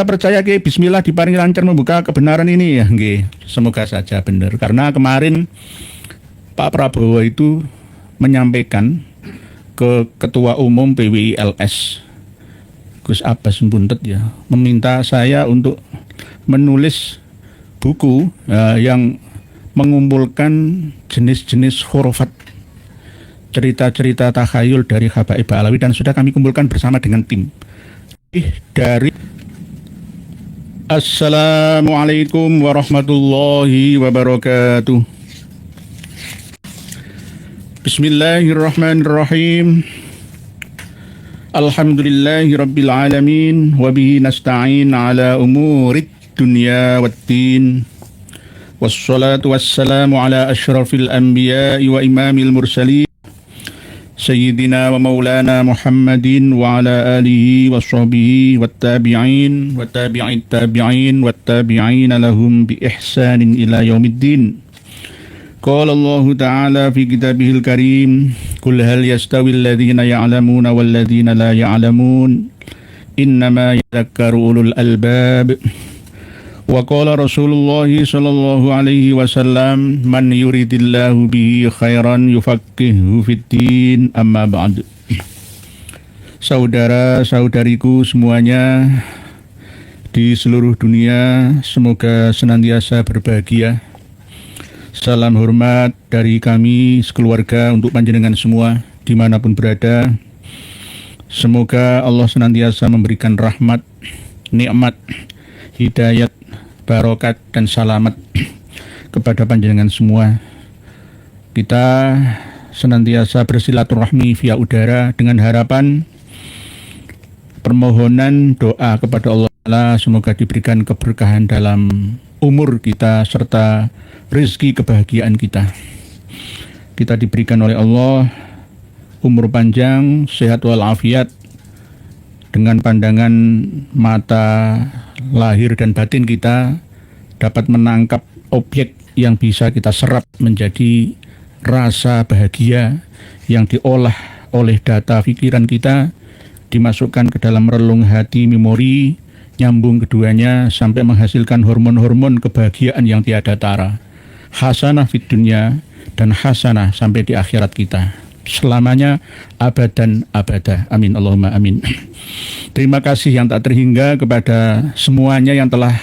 Kita percaya ke Bismillah diparingi lancar membuka kebenaran ini ya, nggih. Semoga saja benar. Karena kemarin Pak Prabowo itu menyampaikan ke Ketua Umum PWILS Gus Abbas Buntet ya, meminta saya untuk menulis buku yang mengumpulkan jenis-jenis khurafat, cerita-cerita takhayul dari Habaib Alawi, dan sudah kami kumpulkan bersama dengan tim dari. Assalamualaikum warahmatullahi wabarakatuh. Bismillahirrahmanirrahim. Alhamdulillahi rabbil alamin, wabihi nasta'in ala umurid dunya waddin. Wassalatu wassalamu ala ashrafil anbiya'i wa imamil mursalin Sayyidina wa maulana Muhammadin wa ala alihi wa sahbihi wa tabi'in wa tabi'it tabi'in wa tabi'ina lahum bi ihsanin ila yaumiddin. Qala Allah Ta'ala fi kitabihil karim, Qul hal yastawi alladhina ya'lamuna wal ladhina la ya'lamun, innama yadhakkaru ulul albab. Wa qala Rasulullah sallallahu alaihi wasallam, man yuridillahu bihi khairan yufaqihuhu fiddin, amma ba'd. Saudara-saudariku semuanya di seluruh dunia, semoga senantiasa berbahagia. Salam hormat dari kami sekeluarga untuk panjenengan semua dimanapun berada. Semoga Allah senantiasa memberikan rahmat, nikmat, hidayat, barokat dan selamat kepada panjenengan semua. Kita senantiasa bersilaturahmi via udara dengan harapan permohonan doa kepada Allah, semoga diberikan keberkahan dalam umur kita serta rezeki kebahagiaan kita. Kita diberikan oleh Allah umur panjang, sehat walafiat, dengan pandangan mata lahir dan batin kita dapat menangkap objek yang bisa kita serap menjadi rasa bahagia yang diolah oleh data pikiran kita, dimasukkan ke dalam relung hati memori, nyambung keduanya sampai menghasilkan hormon-hormon kebahagiaan yang tiada tara. Hasanah fid dunya dan hasanah sampai di akhirat kita. Selamanya abadan abada. Amin Allahumma amin. Terima kasih yang tak terhingga kepada semuanya yang telah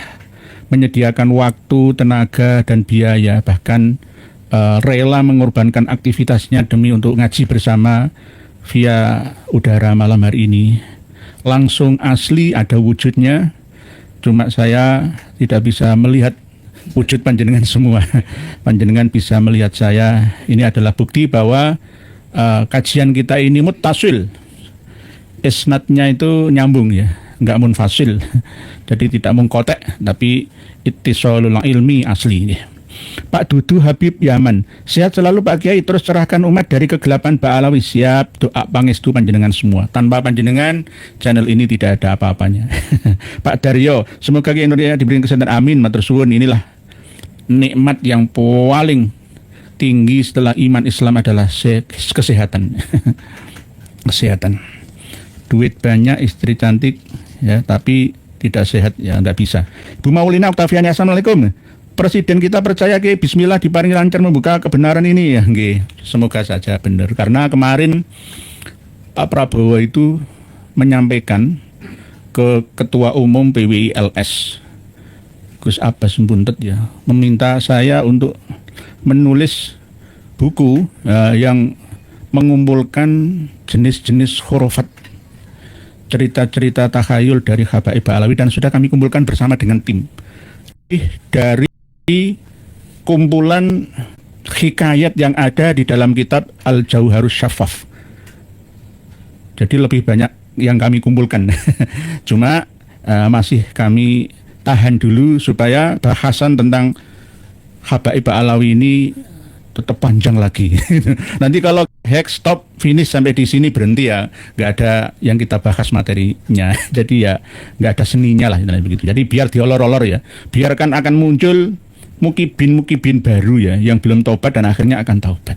menyediakan waktu, tenaga dan biaya, bahkan rela mengorbankan aktivitasnya demi untuk ngaji bersama via udara malam hari ini. Langsung asli ada wujudnya, cuma saya tidak bisa melihat wujud panjenengan semua. Panjenengan bisa melihat saya. Ini adalah bukti bahwa kajian kita ini muttasil, isnadnya itu nyambung ya, nggak munfasil. Jadi tidak mengkotek, tapi ittisalul ilmi asli ya. Pak Dudu Habib Yaman, sehat selalu Pak Kiai, terus cerahkan umat dari kegelapan Ba'alawi. Siap, doa pangestu panjenengan semua. Tanpa panjenengan channel ini tidak ada apa-apanya. Pak Daryo, semoga Kiai Nuriyah diberi kesehatan, amin matur suwun. Inilah nikmat yang paling tinggi setelah iman Islam adalah kesehatan. Kesehatan. Duit banyak, istri cantik ya, tapi tidak sehat ya nggak bisa. Bu Maulina Oktaviani, assalamualaikum. Presiden kita percaya ke Bismillah diparingi lancar membuka kebenaran ini ya, nggih. Semoga saja benar. Karena kemarin Pak Prabowo itu menyampaikan ke Ketua Umum PWILS Gus Abbas Buntet ya, meminta saya untuk menulis buku yang mengumpulkan jenis-jenis khurafat, cerita-cerita takhayul dari Habaib Alawi, dan sudah kami kumpulkan bersama dengan tim dari kumpulan hikayat yang ada di dalam kitab Al-Jauharus Syafaf. Jadi lebih banyak yang kami kumpulkan. Cuma masih kami tahan dulu supaya bahasan tentang Habaib Alawi ini tetap panjang lagi. Nanti kalau stop finish sampai di sini berhenti ya, nggak ada yang kita bahas materinya. Jadi ya nggak ada seninya lah begitu. Jadi biar diolor-olor ya, biarkan akan muncul mukibin baru ya, yang belum taubat dan akhirnya akan taubat.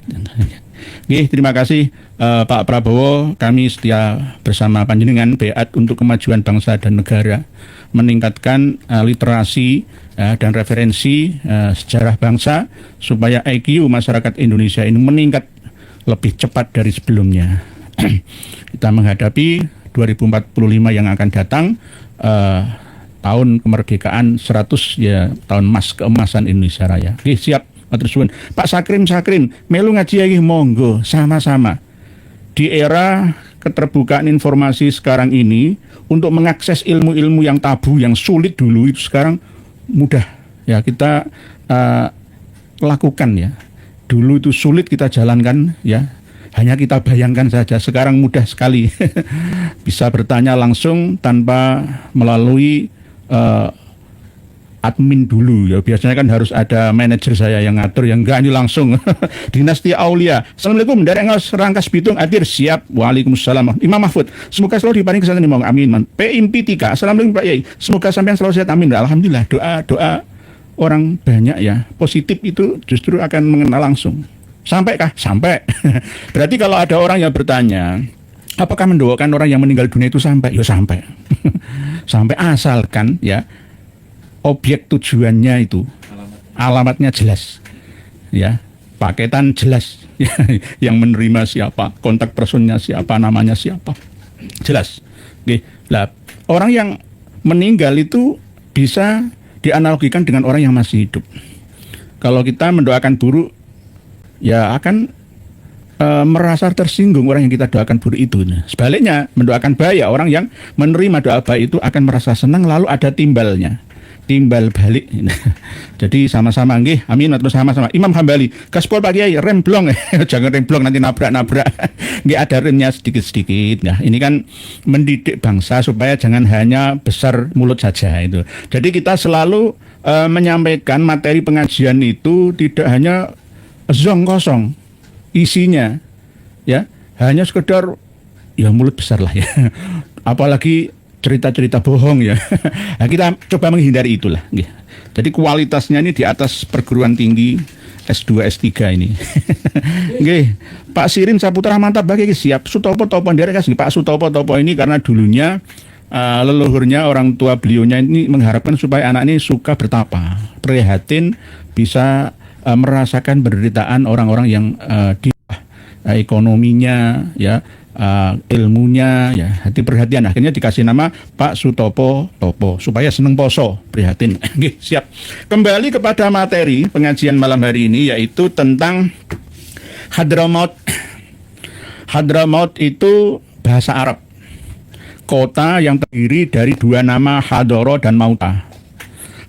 Oke, terima kasih Pak Prabowo. Kami setia bersama panjenengan beat untuk kemajuan bangsa dan negara, meningkatkan literasi dan referensi sejarah bangsa supaya IQ masyarakat Indonesia ini meningkat lebih cepat dari sebelumnya. Kita menghadapi 2045 yang akan datang, tahun kemerdekaan 100 ya, tahun emas keemasan Indonesia Raya. Oke, siap. Matur suwun. Pak Sakrim melu ngaji iki monggo sama-sama. Di era keterbukaan informasi sekarang ini, untuk mengakses ilmu-ilmu yang tabu, yang sulit dulu itu sekarang mudah ya kita lakukan ya. Dulu itu sulit kita jalankan ya. Hanya kita bayangkan saja, sekarang mudah sekali. Bisa bertanya langsung tanpa melalui admin dulu ya. Biasanya kan harus ada manajer saya yang ngatur, yang enggak, ini langsung Dinasti Aulia. Assalamualaikum dari Rangkas Bitung hadir siap. Waalaikumsalam. Imam Mahfud, semoga selalu diparingi kesehatan. Amin. P Impitika, assalamualaikum Pak Yai, semoga sampean selalu sehat. Amin. Alhamdulillah, doa orang banyak ya positif itu justru akan mengenal langsung. Sampai kah? Sampai. Berarti kalau ada orang yang bertanya, apakah mendoakan orang yang meninggal dunia itu sampai? Ya sampai. Sampai, asalkan ya objek tujuannya itu alamatnya jelas ya, paketan jelas ya, yang menerima siapa, kontak personnya siapa, namanya siapa, jelas. Oke. Lah, orang yang meninggal itu bisa dianalogikan dengan orang yang masih hidup. Kalau kita mendoakan buruk ya akan merasa tersinggung orang yang kita doakan buruk itu. Nah, sebaliknya mendoakan baik, orang yang menerima doa baik itu akan merasa senang, lalu ada timbalnya, timbal balik. Jadi sama-sama nggih, amin, atau sama-sama. Imam Hambali, gaspol Pak Kiai, rem blong. Jangan rem blong nanti nabrak-nabrak. Nggih, ada remnya sedikit-sedikit. Nah, ini kan mendidik bangsa supaya jangan hanya besar mulut saja itu. Jadi kita selalu menyampaikan materi pengajian itu tidak hanya zong kosong isinya ya, hanya sekedar ya mulut besar lah ya. Apalagi cerita-cerita bohong ya. Nah, kita coba menghindari itulah. Jadi kualitasnya ini di atas perguruan tinggi S2, S3 ini. Nggih, Pak Sirin Saputra mantap bagi siap. Sutopo Topo nderek kasih Pak Sutopo Topo ini karena dulunya leluhurnya orang tua beliaunya ini mengharapkan supaya anak ini suka bertapa, prihatin, bisa merasakan penderitaan orang-orang yang di ekonominya ya, ilmunya ya, hati perhatian. Akhirnya dikasih nama Pak Sutopo Topo supaya seneng poso, prihatin. Siap. Kembali kepada materi pengajian malam hari ini, yaitu tentang Hadramaut. Hadramaut itu bahasa Arab, kota yang terdiri dari dua nama, Hadoro dan Mauta.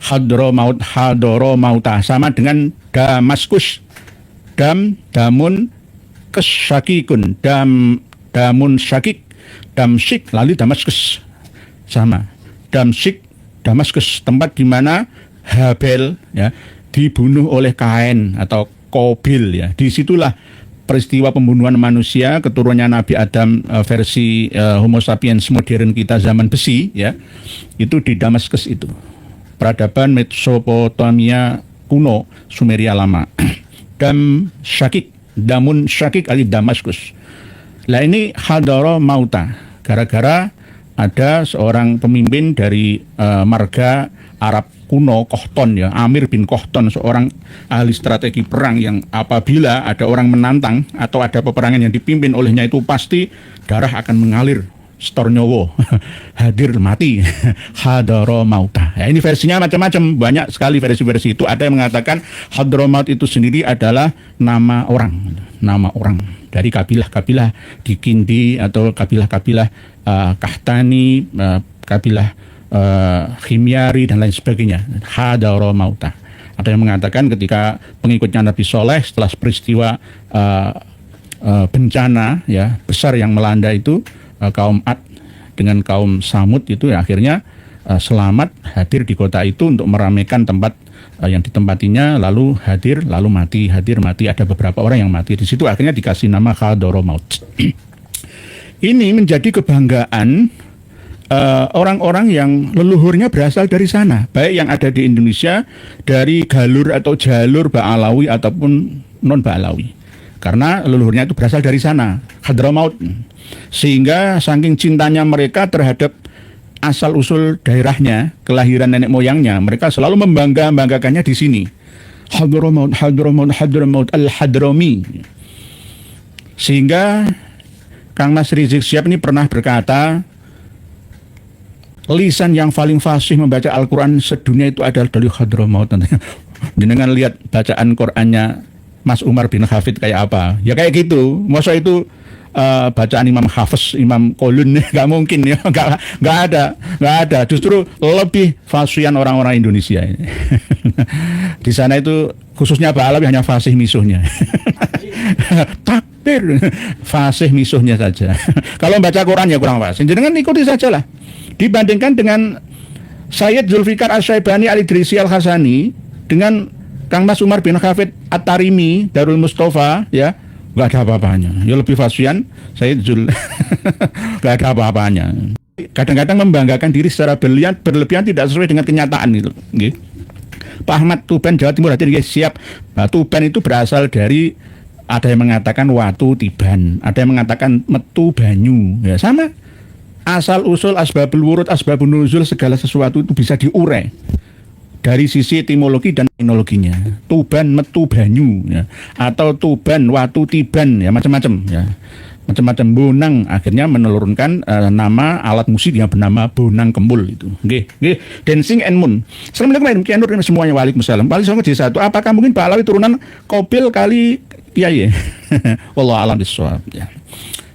Hadramaut, Hadoro Mauta sama dengan Damaskus. Damun kesyakikun, damun syakik, damsyik, lalu Damaskus sama. Damsyik, Damaskus, tempat di mana Habel ya dibunuh oleh Kain atau Kobil ya. Disitulah peristiwa pembunuhan manusia keturunannya Nabi Adam versi Homo sapiens modern kita zaman besi ya. Itu di Damaskus itu. Peradaban Mesopotamia kuno, Sumeria lama. Damun syakik alif Damaskus. Lah ini Hadara Mauta, gara-gara ada seorang pemimpin dari marga Arab kuno, Kohton ya, Amir bin Kohton, seorang ahli strategi perang yang apabila ada orang menantang atau ada peperangan yang dipimpin olehnya itu pasti darah akan mengalir, stornyowo, hadir mati. Hadara Mauta. Ya, ini versinya macam-macam, banyak sekali versi-versi itu. Ada yang mengatakan Hadramaut itu sendiri adalah nama orang dari kabilah-kabilah di Kindi atau kabilah-kabilah Kahtani, kabilah Khimyari dan lain sebagainya. Hadara Mauta. Ada yang mengatakan ketika pengikutnya Nabi Soleh setelah peristiwa bencana ya besar yang melanda itu, kaum Ad dengan kaum Samud itu ya, akhirnya selamat hadir di kota itu untuk meramaikan tempat yang ditempatinya, lalu hadir lalu mati, hadir mati, ada beberapa orang yang mati di situ, akhirnya dikasih nama Hadramaut. Ini menjadi kebanggaan orang-orang yang leluhurnya berasal dari sana, baik yang ada di Indonesia dari galur atau jalur Ba'alawi ataupun non Ba'alawi. karena leluhurnya itu berasal dari sana, Hadramaut. Sehingga saking cintanya mereka terhadap asal usul daerahnya, kelahiran nenek moyangnya, mereka selalu membanggakannya di sini. Hadramaut, Hadramaut, Hadramaut, Al-Hadrami. Sehingga Kang Mas Rizik Syihab ini pernah berkata, lisan yang paling fasih membaca Al-Quran sedunia itu adalah dari Hadramaut. Jenengan lihat bacaan Qurannya Mas Umar bin Hafid kayak apa? Ya kayak gitu. Masa itu bacaan Imam Hafiz, Imam Qolun, nggak mungkin ya, nggak ada. Justru lebih fasihan orang-orang Indonesia ini. Di sana itu khususnya Pak Alawi hanya fasih misuhnya. Takbir, fasih misuhnya saja. Kalau baca Quran ya kurang fasih. Jangan ikuti saja lah. Dibandingkan dengan Sayyid Zulfikar Asy-Syaibani Al-Idrisi Al-Hasani dengan Kang Mas Umar bin Hafid At-Tarimi Darul Mustafa, ya nggak ada apa-apanya. Ya lebih fasihan Sayyid Zul, nggak ada apa-apanya. Kadang-kadang membanggakan diri secara berlebihan tidak sesuai dengan kenyataan itu. Okay. Pak Ahmad Tuban Jawa Timur hadir, siap. Nah, Tuban itu berasal dari, ada yang mengatakan watu tiban, ada yang mengatakan metu banyu, ya sama. Asal usul asbabul wurud, asbabun nuzul, segala sesuatu itu bisa diurai dari sisi etimologi dan teknologinya. Tuban metu banyu, ya, atau tuban watu tiban, ya macam-macam, ya macam-macam. Bonang akhirnya menelurkan nama alat musik yang bernama bonang kembul itu. Nggih, Dancing and Moon. Assalamualaikum warahmatullahi wabarakatuh semuanya. Waalaikumsalam. Paling sama di satu. Apakah mungkin Pak Alawi turunan Kobil kali Kiai? Wallahu a'lam bishawab, ya.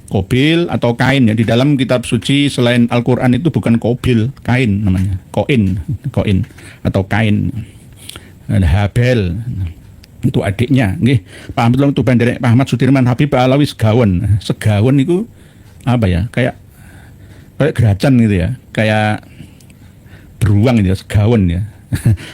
Kobil atau Kain, ya, di dalam kitab suci selain Al-Quran itu bukan Kobil, Kain namanya, Koin atau Kain. Ada Habel, itu adiknya, nggih. Pak Ahmad Tuban dari Pak Ahmad Sudirman Habib Pak Alawi Segawon. Segawon itu apa ya? Kayak geracan gitu ya, kayak beruang gitu ya, segawon ya.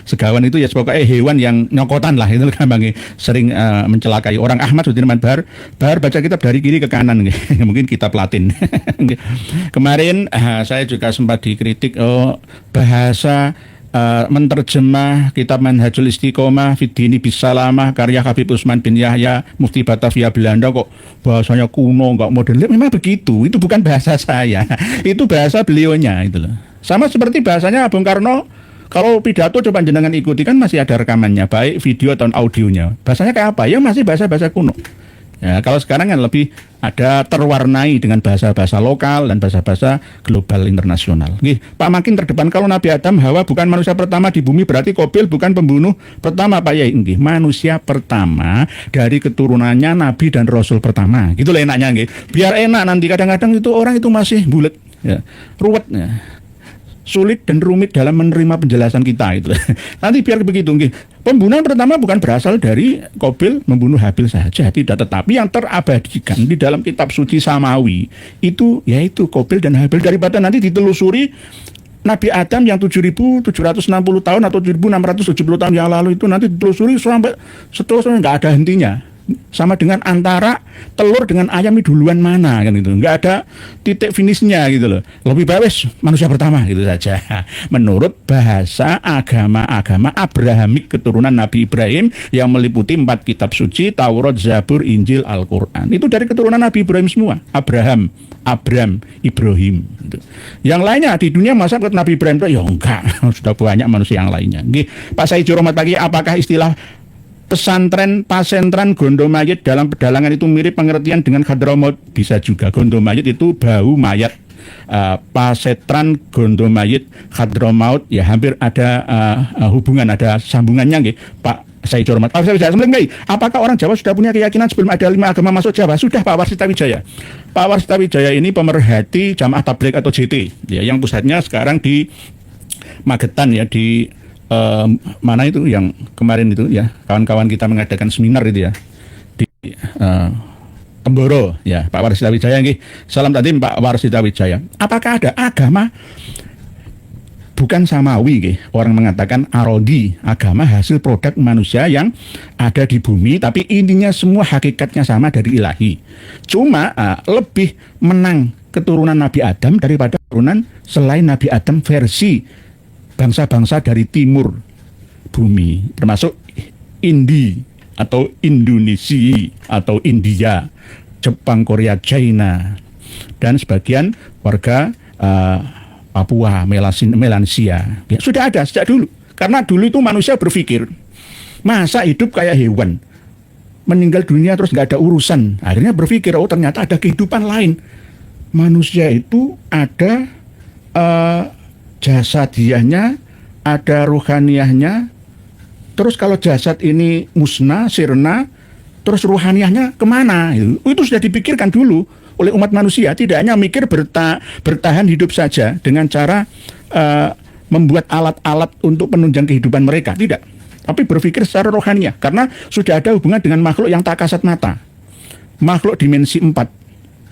Segawan itu ya pokoknya hewan yang nyokotan lah, itu gampang sering mencelakai orang. Ahmad Sudirman Bahar baca kitab dari kiri ke kanan, mungkin kitab Latin. Kemarin saya juga sempat dikritik bahasa menterjemah kitab Manhajul Istiqomah Fiddini Bisalamah karya Habib Usman bin Yahya Mufti Batavia Belanda kok bahasanya kuno, nggak modern. Memang begitu, itu bukan bahasa saya, itu bahasa beliaunya itu loh. Sama seperti bahasanya Bung Karno. Kalau pidato coba jenengan ikuti kan masih ada rekamannya, baik video atau audionya. Bahasanya kayak apa? Ya masih bahasa-bahasa kuno. Ya, kalau sekarang kan lebih ada terwarnai dengan bahasa-bahasa lokal dan bahasa-bahasa global internasional. Nih, Pak Makin terdepan, kalau Nabi Adam Hawa bukan manusia pertama di bumi, berarti Kobil bukan pembunuh pertama, Pak Yai. Nggih, manusia pertama dari keturunannya Nabi dan Rasul pertama. Gitu lah enaknya, nggih. Biar enak nanti, kadang-kadang itu orang itu masih bulet, ya, ruwet, ya. Sulit dan rumit dalam menerima penjelasan kita itu. Nanti biar begitu, pembunuhan pertama bukan berasal dari Kobil membunuh Habil saja, tidak, tetapi yang terabadikan di dalam kitab suci Samawi itu yaitu Kobil dan Habil. Daripada nanti ditelusuri Nabi Adam yang 7.760 tahun atau 7.670 tahun yang lalu itu nanti ditelusuri sampai seterusnya, nggak ada hentinya. Sama dengan antara telur dengan ayam ini duluan mana kan itu, nggak ada titik finishnya gitu loh. Lebih bagus manusia pertama gitu saja. Menurut bahasa agama Abrahamik keturunan Nabi Ibrahim yang meliputi 4 kitab suci Taurat, Zabur, Injil, Al-Quran, itu dari keturunan Nabi Ibrahim semua. Abram, Ibrahim gitu. Yang lainnya di dunia masa Nabi Ibrahim itu ya enggak, sudah banyak manusia yang lainnya. Pak Said Rahmat pagi, apakah istilah pasentren gondo mayit dalam pedalangan itu mirip pengertian dengan Hadramaut? Bisa juga, gondo mayit itu bau mayat. Pasentren gondo mayit Hadramaut ya hampir ada hubungan, ada sambungannya, nggih, Pak Said Hormat. Apakah orang Jawa sudah punya keyakinan sebelum ada 5 agama masuk Jawa? Sudah, Pak Warsita Wijaya. Pak Warsita Wijaya ini pemerhati Jamaah Tabligh atau JT, ya, yang pusatnya sekarang di Magetan, ya, di mana itu yang kemarin itu, ya, kawan-kawan kita mengadakan seminar itu, ya, di Temboro, ya, Pak Warsita Wijaya. Salam tadi Pak Warsita Wijaya. Apakah ada agama bukan samawi, orang mengatakan arodi, agama hasil produk manusia yang ada di bumi, tapi intinya semua hakikatnya sama dari ilahi. Cuma lebih menang keturunan Nabi Adam daripada keturunan selain Nabi Adam versi bangsa-bangsa dari timur bumi, termasuk Indi atau Indonesia atau India, Jepang, Korea, China, dan sebagian warga Papua, Melansia. Ya, sudah ada sejak dulu. Karena dulu itu manusia berpikir, masa hidup kayak hewan, meninggal dunia terus nggak ada urusan. Akhirnya berpikir, oh ternyata ada kehidupan lain. Manusia itu ada jasadiahnya, ada ruhaniyahnya. Terus kalau jasad ini musnah, sirna, terus ruhaniyahnya kemana? Itu sudah dipikirkan dulu oleh umat manusia. Tidak hanya mikir bertahan hidup saja dengan cara membuat alat-alat untuk penunjang kehidupan mereka. Tidak. Tapi berpikir secara rohaniah. Karena sudah ada hubungan dengan makhluk yang tak kasat mata. Makhluk dimensi 4.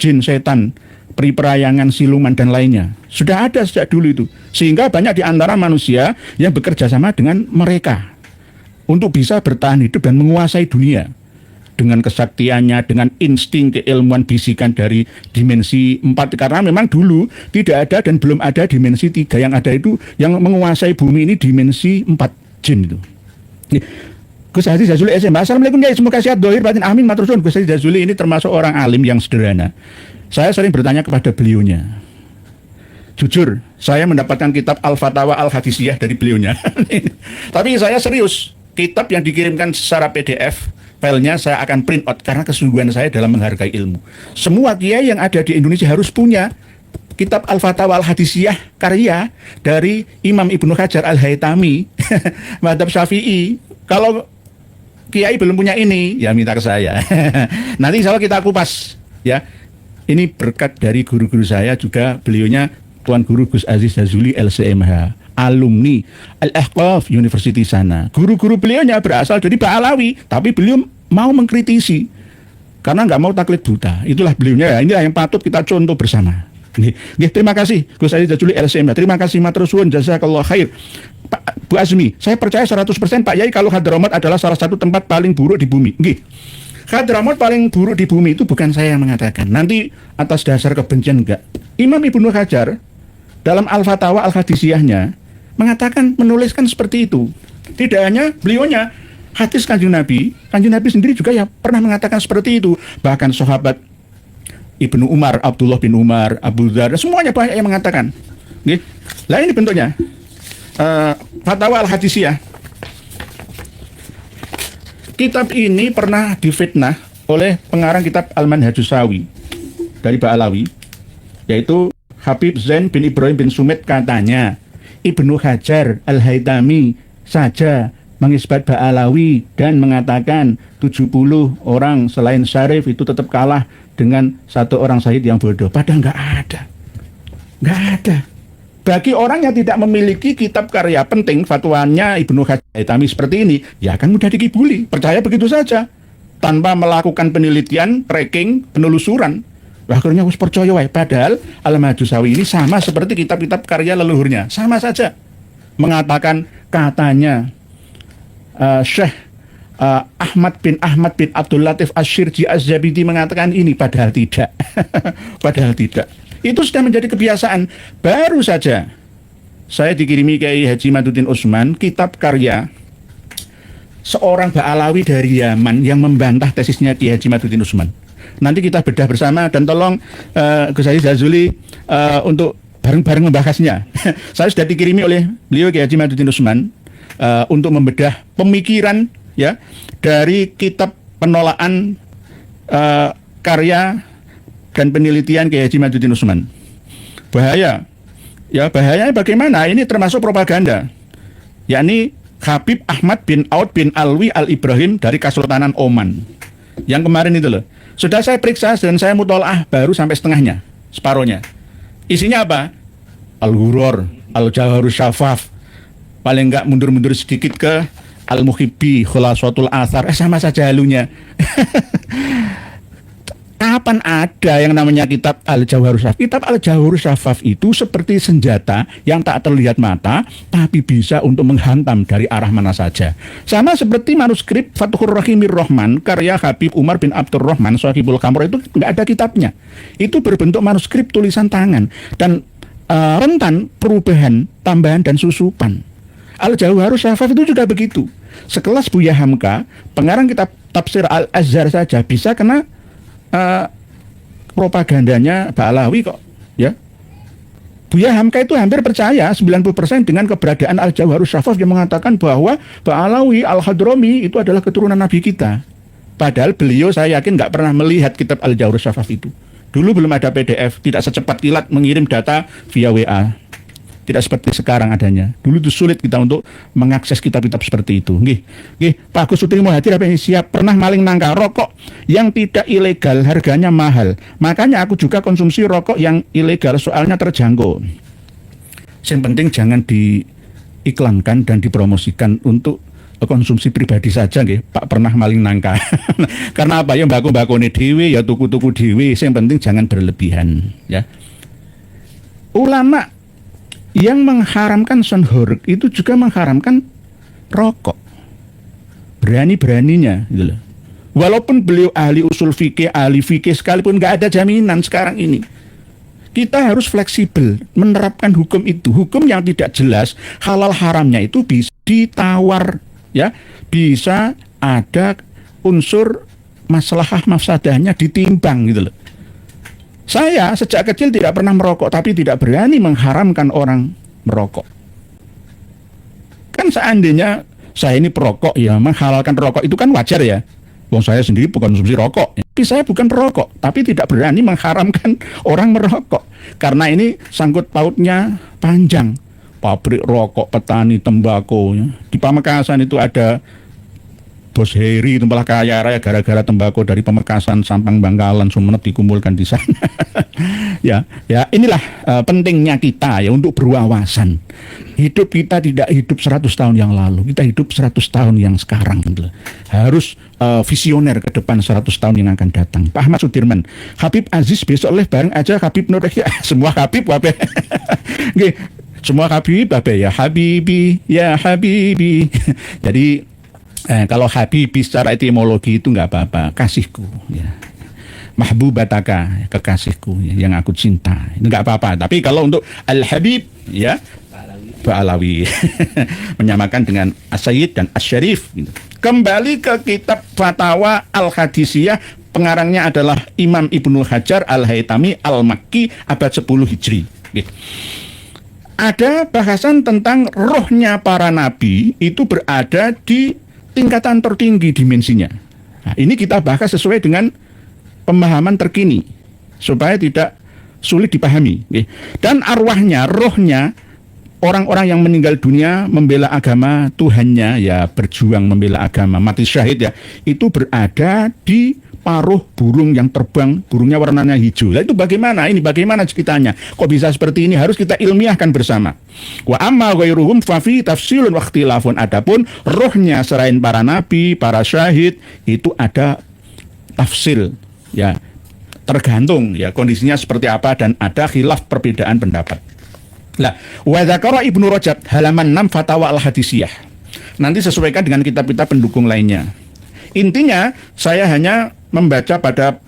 Jin, setan, peri-perayangan, siluman, dan lainnya. Sudah ada sejak dulu itu. Sehingga banyak di antara manusia yang bekerja sama dengan mereka untuk bisa bertahan hidup dan menguasai dunia. Dengan kesaktiannya, dengan insting keilmuan bisikan dari dimensi 4. Karena memang dulu tidak ada dan belum ada dimensi 3. Yang ada itu, yang menguasai bumi ini dimensi 4. Jin itu. Gus Haji Jazuli SMA. Assalamualaikum ya, semoga sehat dohir batin amin matur suwun. Gus Haji Jazuli ini termasuk orang alim yang sederhana. Saya sering bertanya kepada beliaunya. Jujur, saya mendapatkan kitab Al-Fatawa Al-Hadisiyah dari beliaunya. Tapi saya serius, kitab yang dikirimkan secara PDF, filenya saya akan print out karena kesungguhan saya dalam menghargai ilmu. Semua kiai yang ada di Indonesia harus punya kitab Al-Fatawa Al-Hadisiyah karya dari Imam Ibnu Hajar Al-Haytami, Madhab Syafi'i. Kalau kiai belum punya ini, ya minta ke saya. Nanti insya Allah kita kupas, ya. Ini berkat dari guru-guru saya juga, beliaunya Tuan Guru Gus Aziz Jazuli LCMH, alumni Al-Ahqaf University sana. Guru-guru beliaunya berasal dari Ba'alawi, tapi beliau mau mengkritisi karena nggak mau taklid buta. Itulah beliaunya. Inilah yang patut kita contoh bersama. Terima kasih Gus Aziz Jazuli LCMH. Terima kasih matur suwun, jazakallah khair. Pak Bu Azmi, saya percaya 100% Pak Yai kalau Hadramaut adalah salah satu tempat paling buruk di bumi. Hadramaut paling buruk di bumi itu bukan saya yang mengatakan. Nanti atas dasar kebencian enggak. Imam Ibnu Hajar dalam Al-Fatawa Al-Hadisiyahnya mengatakan, menuliskan seperti itu. Tidak hanya beliaunya, hadis Kanjeng Nabi sendiri juga ya pernah mengatakan seperti itu. Bahkan sahabat Ibnu Umar, Abdullah bin Umar, Abu Dzar, semuanya banyak yang mengatakan. Lah ini bentuknya. Fatawa Al-Hadisiyah. Kitab ini pernah difitnah oleh pengarang kitab Al-Manhajus Sawi dari Ba'alawi, yaitu Habib Zain bin Ibrahim bin Sumit. Katanya Ibnu Hajar Al-Haytami saja mengisbat Ba'alawi dan mengatakan 70 orang selain Syarif itu tetap kalah dengan satu orang syahid yang bodoh. Padahal nggak ada. Bagi orang yang tidak memiliki kitab karya penting fatwanya Ibnu Hajar Al-Haytami seperti ini, ya akan mudah dikibuli. Percaya begitu saja tanpa melakukan penelitian, tracking, penelusuran. Akhirnya harus percaya wae. Padahal Al-Manhajus Sawi ini sama seperti kitab-kitab karya leluhurnya, sama saja mengatakan katanya Syekh Ahmad bin Abdul Latif Asy-Syirji Az-Zabidi mengatakan ini, padahal tidak. Padahal tidak. Itu sudah menjadi kebiasaan. Baru saja saya dikirimi Kiai Haji Maduddin Utsman kitab karya seorang Ba'alawi dari Yaman yang membantah tesisnya Kiai Haji Maduddin Utsman. Nanti kita bedah bersama dan tolong Gus Aziz Jazuli untuk bareng-bareng membahasnya. Saya sudah dikirimi oleh beliau Kiai Haji Maduddin Utsman untuk membedah pemikiran ya dari kitab penolakan karya dan penelitian Kiai Haji Maduddin Utsman. Bahaya. Ya, bahayanya bagaimana? Ini termasuk propaganda. Yakni Habib Ahmad bin Aud bin Alwi Al-Ibrahim dari Kesultanan Oman. Yang kemarin itu loh. Sudah saya periksa dan saya mutolaah baru sampai setengahnya, separohnya. Isinya apa? Al-Ghuror, Al-Jawharus Syafaf. Paling enggak mundur-mundur sedikit ke Al-Muhibbi, Khulasatul Athar. Sama saja halunya. Kapan ada yang namanya kitab Al-Jawharus Syafaf? Kitab Al-Jawharus Syafaf itu seperti senjata yang tak terlihat mata, tapi bisa untuk menghantam dari arah mana saja. Sama seperti manuskrip Fathur Rahimir Rahman, karya Habib Umar bin Abdur Rahman, Shahibul Kamar, itu nggak ada kitabnya. Itu berbentuk manuskrip tulisan tangan dan rentan perubahan, tambahan, dan susupan. Al-Jawharus Syafaf itu juga begitu. Sekelas Buya Hamka, pengarang kitab tafsir Al-Azhar saja bisa kena propagandanya Ba'alawi kok, ya. Buya Hamka itu hampir percaya 90% dengan keberadaan Al-Jawharus Syafaf yang mengatakan bahwa Ba'alawi Al-Hadrami itu adalah keturunan Nabi kita. Padahal beliau, saya yakin, nggak pernah melihat kitab Al-Jawharus Syafaf itu. Dulu belum ada PDF, tidak secepat kilat mengirim data via WA. Tidak seperti sekarang adanya. Dulu itu sulit kita untuk mengakses kitab-kitab seperti itu. Nggih, Pak Agus Sutri Muhadir apa yang siap pernah maling nangka rokok yang tidak ilegal, harganya mahal. Makanya aku juga konsumsi rokok yang ilegal, soalnya terjangkau. Yang penting jangan diiklankan dan dipromosikan untuk konsumsi pribadi saja, nggih. Pak pernah maling nangka. Karena apa ya, mbako-mbakone dhewe ya, tuku-tuku dhewe. Yang penting jangan berlebihan, ya. Ulama yang mengharamkan sonhorek itu juga mengharamkan rokok. Berani-beraninya gitu loh. Walaupun beliau ahli usul fikih, ahli fikih sekalipun, nggak ada jaminan sekarang ini. Kita harus fleksibel menerapkan hukum itu. Hukum yang tidak jelas halal haramnya itu bisa ditawar, ya. Bisa ada unsur maslahah mafsadahnya ditimbang gitu loh. Saya sejak kecil tidak pernah merokok, tapi tidak berani mengharamkan orang merokok. Kan seandainya saya ini perokok, ya menghalalkan rokok itu kan wajar ya. Wong saya sendiri bukan konsumsi rokok. Tapi saya bukan perokok, tapi tidak berani mengharamkan orang merokok. Karena ini sangkut pautnya panjang. Pabrik rokok, petani tembakau. Ya. Di Pamekasan itu ada Bos Heri itu malah kaya raya gara-gara tembakau dari Pamekasan, Sampang, Bangkalan, Sumenep dikumpulkan di sana. ya inilah pentingnya kita ya untuk berwawasan. Hidup kita tidak hidup 100 tahun yang lalu, kita hidup 100 tahun yang sekarang. Gitu. Harus visioner ke depan 100 tahun yang akan datang. Pak Ahmad Sudirman, Habib Aziz besok live bareng aja Habib Nur ya, semua Habib wabe. Semua Habib wabe ya, Habibi ya Habibi. Jadi kalau Habibi secara etimologi itu nggak apa-apa, kasihku, ya. Mahbubataka, kekasihku, ya, yang aku cinta, itu nggak apa-apa. Tapi kalau untuk Al-Habib, ya, Ba'alawi, menyamakan dengan As-Sayyid dan As-Syarif. Gitu. Kembali ke kitab Fatawa Al-Hadisiyah, pengarangnya adalah Imam Ibnu Hajar Al-Haytami Al-Makki, abad 10 Hijri. Gitu. Ada bahasan tentang rohnya para nabi itu berada di tingkatan tertinggi dimensinya. Nah, ini kita bahas sesuai dengan pemahaman terkini supaya tidak sulit dipahami. Dan arwahnya, rohnya orang-orang yang meninggal dunia membela agama Tuhannya, ya berjuang membela agama, mati syahid ya, itu berada di paruh burung yang terbang, burungnya warnanya hijau. Nah, itu bagaimana? Ini bagaimana ceritanya? Kok bisa seperti ini? Harus kita ilmiahkan bersama. Wa amma ghairuhum fa fi tafsilun wa ikhtilafun. Adapun rohnya selain para nabi, para syahid, itu ada tafsil, ya. Tergantung ya kondisinya seperti apa dan ada khilaf perbedaan pendapat. Nah, wa dzakara Ibnu Rajab halaman 6 Fatawa Al-Hadisiyah. Nanti sesuaikan dengan kitab-kitab pendukung lainnya. Intinya saya hanya membaca pada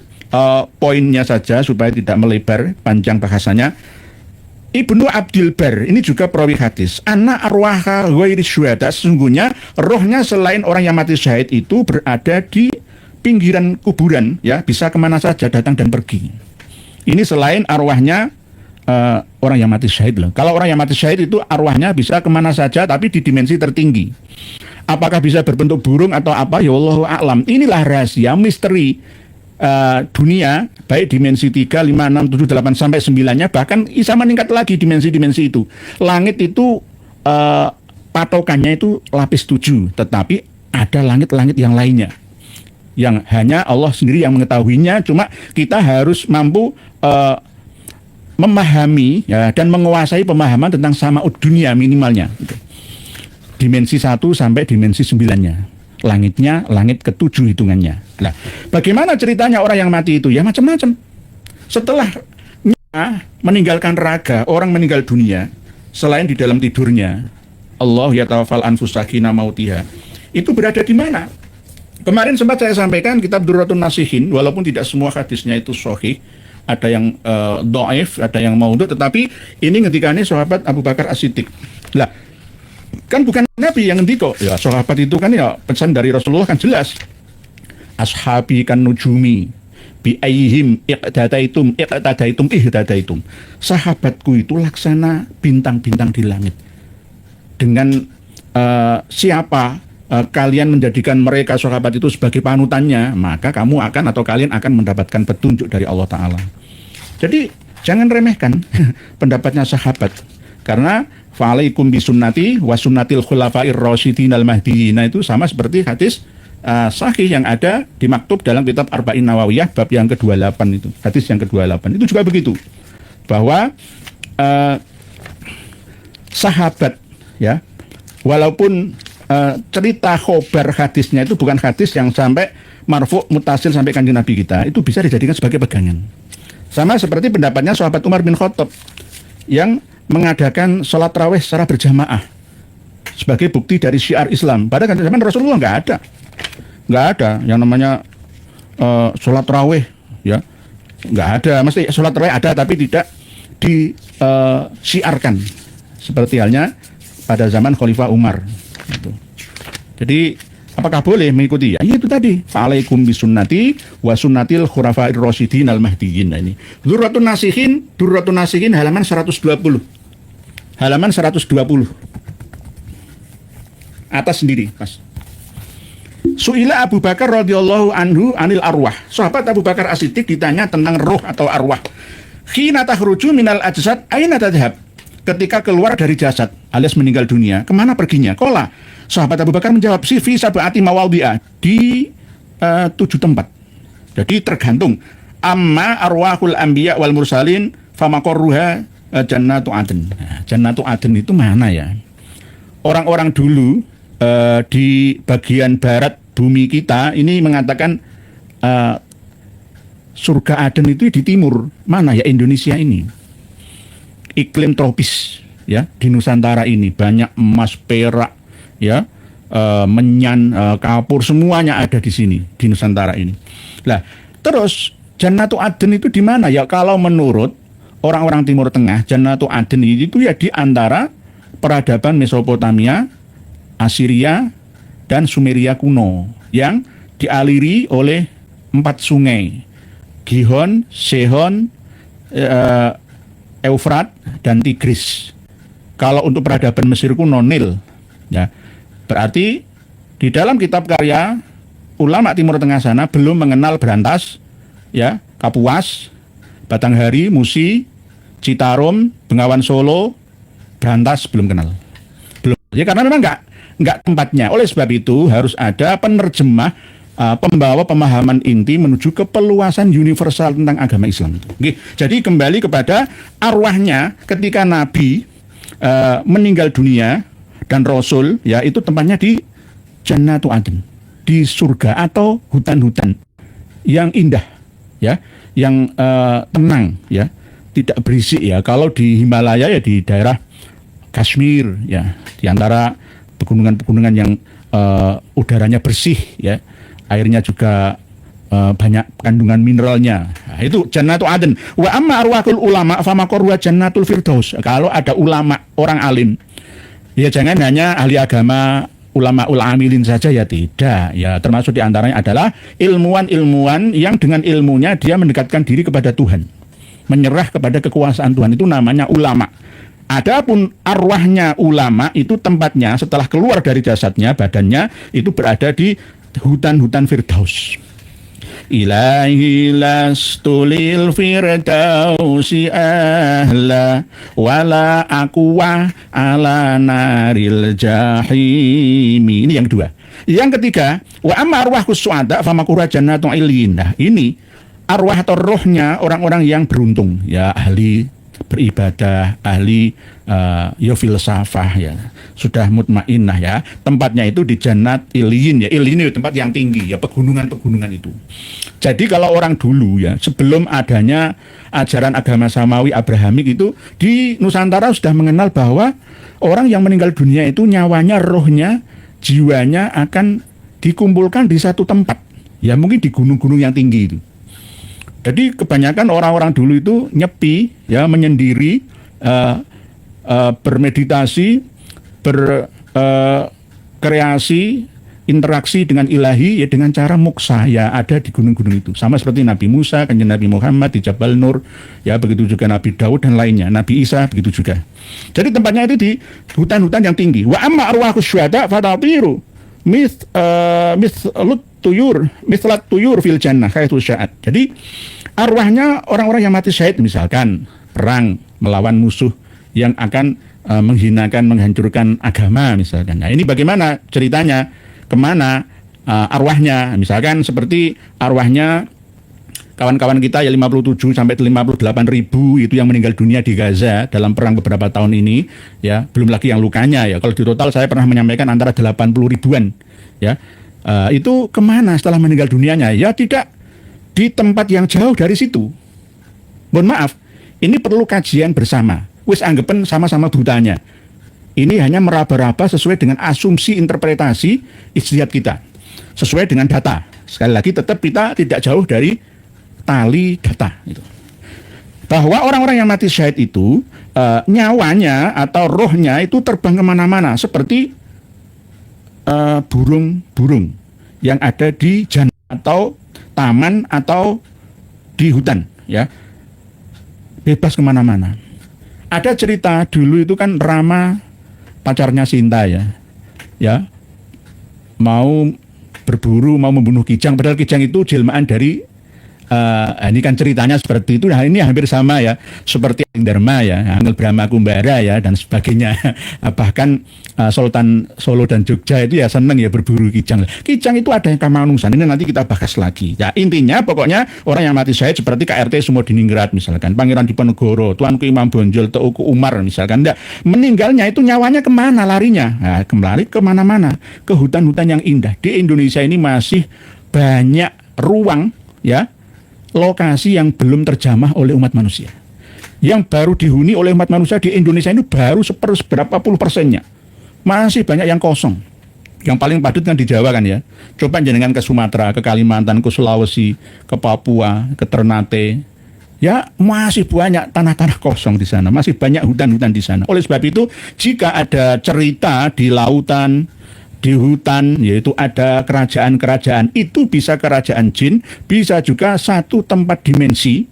poinnya saja supaya tidak melebar panjang bahasanya. Ibnu Abdil Bar ini juga perawi hadis. Anna arwaha ghairi syuhada, sesungguhnya rohnya selain orang yang mati syahid itu berada di pinggiran kuburan, ya, bisa kemana saja datang dan pergi. Ini selain arwahnya orang yang mati syahid loh. Kalau orang yang mati syahid itu arwahnya bisa kemana saja tapi di dimensi tertinggi. Apakah bisa berbentuk burung atau apa? Ya Wallahu a'lam. Inilah rahasia misteri dunia, baik dimensi 3, 5, 6, 7, 8 sampai 9-nya, bahkan bisa meningkat lagi dimensi-dimensi itu. Langit itu patokannya itu lapis 7, tetapi ada langit-langit yang lainnya yang hanya Allah sendiri yang mengetahuinya. Cuma kita harus mampu memahami, ya, dan menguasai pemahaman tentang samaud dunia minimalnya gitu. Dimensi 1 sampai dimensi 9-nya. Langitnya, langit ke-7 hitungannya. Nah, bagaimana ceritanya orang yang mati itu? Ya macam-macam. Setelah meninggalkan raga, orang meninggal dunia, selain di dalam tidurnya, Allah yatawaffal anfusa hina mautiha, itu berada di mana? Kemarin sempat saya sampaikan kitab Durratun Nasihin, walaupun tidak semua hadisnya itu sahih, ada yang dhaif, ada yang maudhu, tetapi ini ngendikane sahabat Abu Bakar As-Siddiq. Lah, Kan bukan Nabi yang ngendiko. Ya, sahabat itu kan ya pesan dari Rasulullah kan jelas. Ashabi kan nujumi bi ayyihim ihtadaitum. Sahabatku itu laksana bintang-bintang di langit. Dengan siapa kalian menjadikan mereka sahabat itu sebagai panutannya, maka kamu akan atau kalian akan mendapatkan petunjuk dari Allah Ta'ala. Jadi jangan remehkan pendapatnya sahabat, karena fa'alaikum bisunnati wa sunnatil khulafair rasyidin al mahdiyyin. Nah, itu sama seperti hadis sahih yang ada di maktub dalam kitab Arba'in Nawawiyah bab yang ke-28 itu. Hadis yang ke-28 itu juga begitu. Bahwa sahabat ya, walaupun cerita khobar hadisnya itu bukan hadis yang sampai marfu' mutasil sampai kanjeng Nabi kita, itu bisa dijadikan sebagai pegangan. Sama seperti pendapatnya sahabat Umar bin Khattab yang mengadakan sholat raweh secara berjamaah sebagai bukti dari syiar Islam. Pada zaman Rasulullah nggak ada yang namanya sholat raweh, ya nggak ada. Mesti sholat raweh ada tapi tidak disiarkan seperti halnya pada zaman Khalifah Umar. Gitu. Jadi apakah boleh mengikuti? Ya itu tadi. Fa'alaikum bisunnati wa sunnatil khulafair rasyidin al mahdiyyin. Nah, ini Durratun Nasihin halaman 120. Halaman 120. Atas sendiri, Mas. Su'ila Abu Bakar radhiyallahu anhu anil arwah. Sahabat Abu Bakar As-Siddiq ditanya tentang roh atau arwah. Khina takhruju minal ajsad aina tadhhab? Ketika keluar dari jasad alias meninggal dunia, kemana perginya? Qala, sahabat Abu Bakar menjawab, fi sab'ati mawadhi'a, di 7 tempat. Jadi tergantung. Amma arwahul anbiya wal mursalin famaqarruha jannatu adn. Nah, jannatu adn itu mana ya? Orang-orang dulu di bagian barat bumi kita ini mengatakan surga Aden itu di timur. Mana ya? Indonesia ini. Iklim tropis ya, di Nusantara ini banyak emas, perak ya, menyan, kapur, semuanya ada di sini di Nusantara ini. Nah, terus Jannatu Aden itu di mana ya? Kalau menurut orang-orang Timur Tengah, Jannatu Aden itu ya di antara peradaban Mesopotamia, Assyria dan Sumeria kuno yang dialiri oleh 4 sungai, Gihon, Sehon, Eufrat dan Tigris. Kalau untuk peradaban Mesir kuno Nil, ya berarti di dalam kitab karya ulama Timur Tengah sana belum mengenal Berantas, ya Kapuas, Batanghari, Musi, Citarum, Bengawan Solo, Berantas belum kenal, belum. Ya karena memang nggak tempatnya. Oleh sebab itu harus ada penerjemah, pembawa pemahaman inti menuju ke peluasan universal tentang agama Islam. Oke, jadi kembali kepada arwahnya ketika Nabi meninggal dunia dan Rasul, ya itu tempatnya di Jannatu Adn, di surga atau hutan-hutan yang indah, ya, yang tenang, ya, tidak berisik ya. Kalau di Himalaya ya di daerah Kashmir, ya, di antara pegunungan-pegunungan yang udaranya bersih, ya. Airnya juga banyak kandungan mineralnya. Nah, itu Jannatu Adn. Wa amma arwahul ulama famaqarruha Jannatul Firdaus. Kalau ada ulama, orang alim, ya jangan hanya ahli agama, ulama amilin saja, ya tidak. Ya termasuk diantaranya adalah ilmuwan-ilmuwan yang dengan ilmunya dia mendekatkan diri kepada Tuhan, menyerah kepada kekuasaan Tuhan, itu namanya ulama. Adapun arwahnya ulama itu tempatnya setelah keluar dari jasadnya, badannya itu berada di hutan-hutan Firdaus. Ilahi lastulil firdausi ahla wala aqwa ala naril jahimi. Ini yang kedua. Yang ketiga, wa amma arwahus su'ada famaqurra jannatu ilyin. Nah, ini arwah atau rohnya orang-orang yang beruntung, ya ahli beribadah, ahli ya filsafah, ya sudah mutmainnah, ya tempatnya itu di Jannat Ilyin, ya Ilyin itu tempat yang tinggi, ya pegunungan-pegunungan itu. Jadi kalau orang dulu, ya sebelum adanya ajaran agama samawi Abrahamik itu di Nusantara sudah mengenal bahwa orang yang meninggal dunia itu nyawanya, rohnya, jiwanya akan dikumpulkan di satu tempat, ya mungkin di gunung-gunung yang tinggi itu. Jadi kebanyakan orang-orang dulu itu nyepi, ya menyendiri, bermeditasi, eh, kreasi, interaksi dengan ilahi ya dengan cara moksa ya ada di gunung-gunung itu. Sama seperti Nabi Musa, kanjeng Nabi Muhammad di Jabal Nur, ya begitu juga Nabi Daud dan lainnya, Nabi Isa begitu juga. Jadi tempatnya itu di hutan-hutan yang tinggi. Wa amma arwahus syuhada fatatiru mislat tuyur fil jannah haitsu sya'at. Jadi arwahnya orang-orang yang mati syahid misalkan perang melawan musuh yang akan menghinakan, menghancurkan agama misalkan. Nah, ini bagaimana ceritanya? Kemana arwahnya? Misalkan seperti arwahnya kawan-kawan kita ya 57 sampai 58 ribu itu yang meninggal dunia di Gaza dalam perang beberapa tahun ini, ya belum lagi yang lukanya ya. Kalau di total saya pernah menyampaikan antara 80 ribuan, ya itu kemana setelah meninggal dunianya? Ya tidak di tempat yang jauh dari situ. Mohon maaf, ini perlu kajian bersama. Wis anggapan sama-sama butanya. Ini hanya meraba-raba sesuai dengan asumsi interpretasi ijtihad kita. Sesuai dengan data. Sekali lagi tetap kita tidak jauh dari tali data. Itu. Bahwa orang-orang yang mati syahid itu nyawanya atau rohnya itu terbang kemana-mana. Seperti burung-burung yang ada di jannah atau taman atau di hutan. Ya, bebas kemana-mana. Ada cerita dulu itu kan Rama pacarnya Sinta ya mau berburu, mau membunuh kijang, padahal kijang itu jelmaan dari ini kan ceritanya seperti itu. Nah ini hampir sama ya seperti Dharma ya, Angel Brahma Kumbara ya dan sebagainya. Bahkan Sultan Solo dan Jogja itu ya seneng ya berburu kijang. Kijang itu ada yang kamanusan, ini nanti kita bahas lagi. Ya intinya pokoknya orang yang mati syahid seperti KRT Sumodiningrat misalkan, Pangeran Diponegoro, Tuanku Imam Bonjol, Teuku Umar misalkan. Enggak, meninggalnya itu nyawanya kemana larinya? Nah, kembali kemana-mana, ke hutan-hutan yang indah. Di Indonesia ini masih banyak ruang ya, lokasi yang belum terjamah oleh umat manusia. Yang baru dihuni oleh umat manusia di Indonesia ini baru seberapa puluh persennya. Masih banyak yang kosong. Yang paling padat kan di Jawa kan ya. Coba jenengan ke Sumatera, ke Kalimantan, ke Sulawesi, ke Papua, ke Ternate. Ya masih banyak tanah-tanah kosong di sana. Masih banyak hutan-hutan di sana. Oleh sebab itu, jika ada cerita di lautan, di hutan, yaitu ada kerajaan-kerajaan, itu bisa kerajaan jin, bisa juga satu tempat dimensi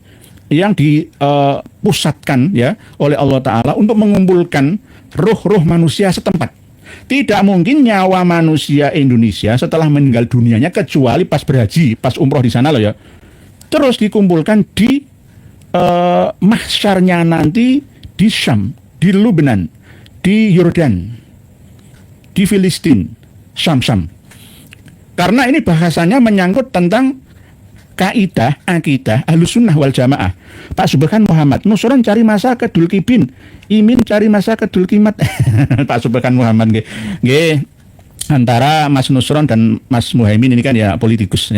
yang dipusatkan ya oleh Allah Ta'ala untuk mengumpulkan roh-roh manusia setempat. Tidak mungkin nyawa manusia Indonesia setelah meninggal dunianya kecuali pas berhaji, pas umroh di sana loh ya, terus dikumpulkan di mahsyarnya nanti di Syam, di Lebanon, di Yordan, di Filistin, Syam. Karena ini bahasanya menyangkut tentang kaidah, akidah, Ahlussunnah wal Jamaah. Pak Subhan Muhammad, Nusron cari masa ke Dulkibin, Imin cari masa ke Dulkimat. Pak Subhan Muhammad nggih. Antara Mas Nusron dan Mas Muhaimin ini kan ya politikus.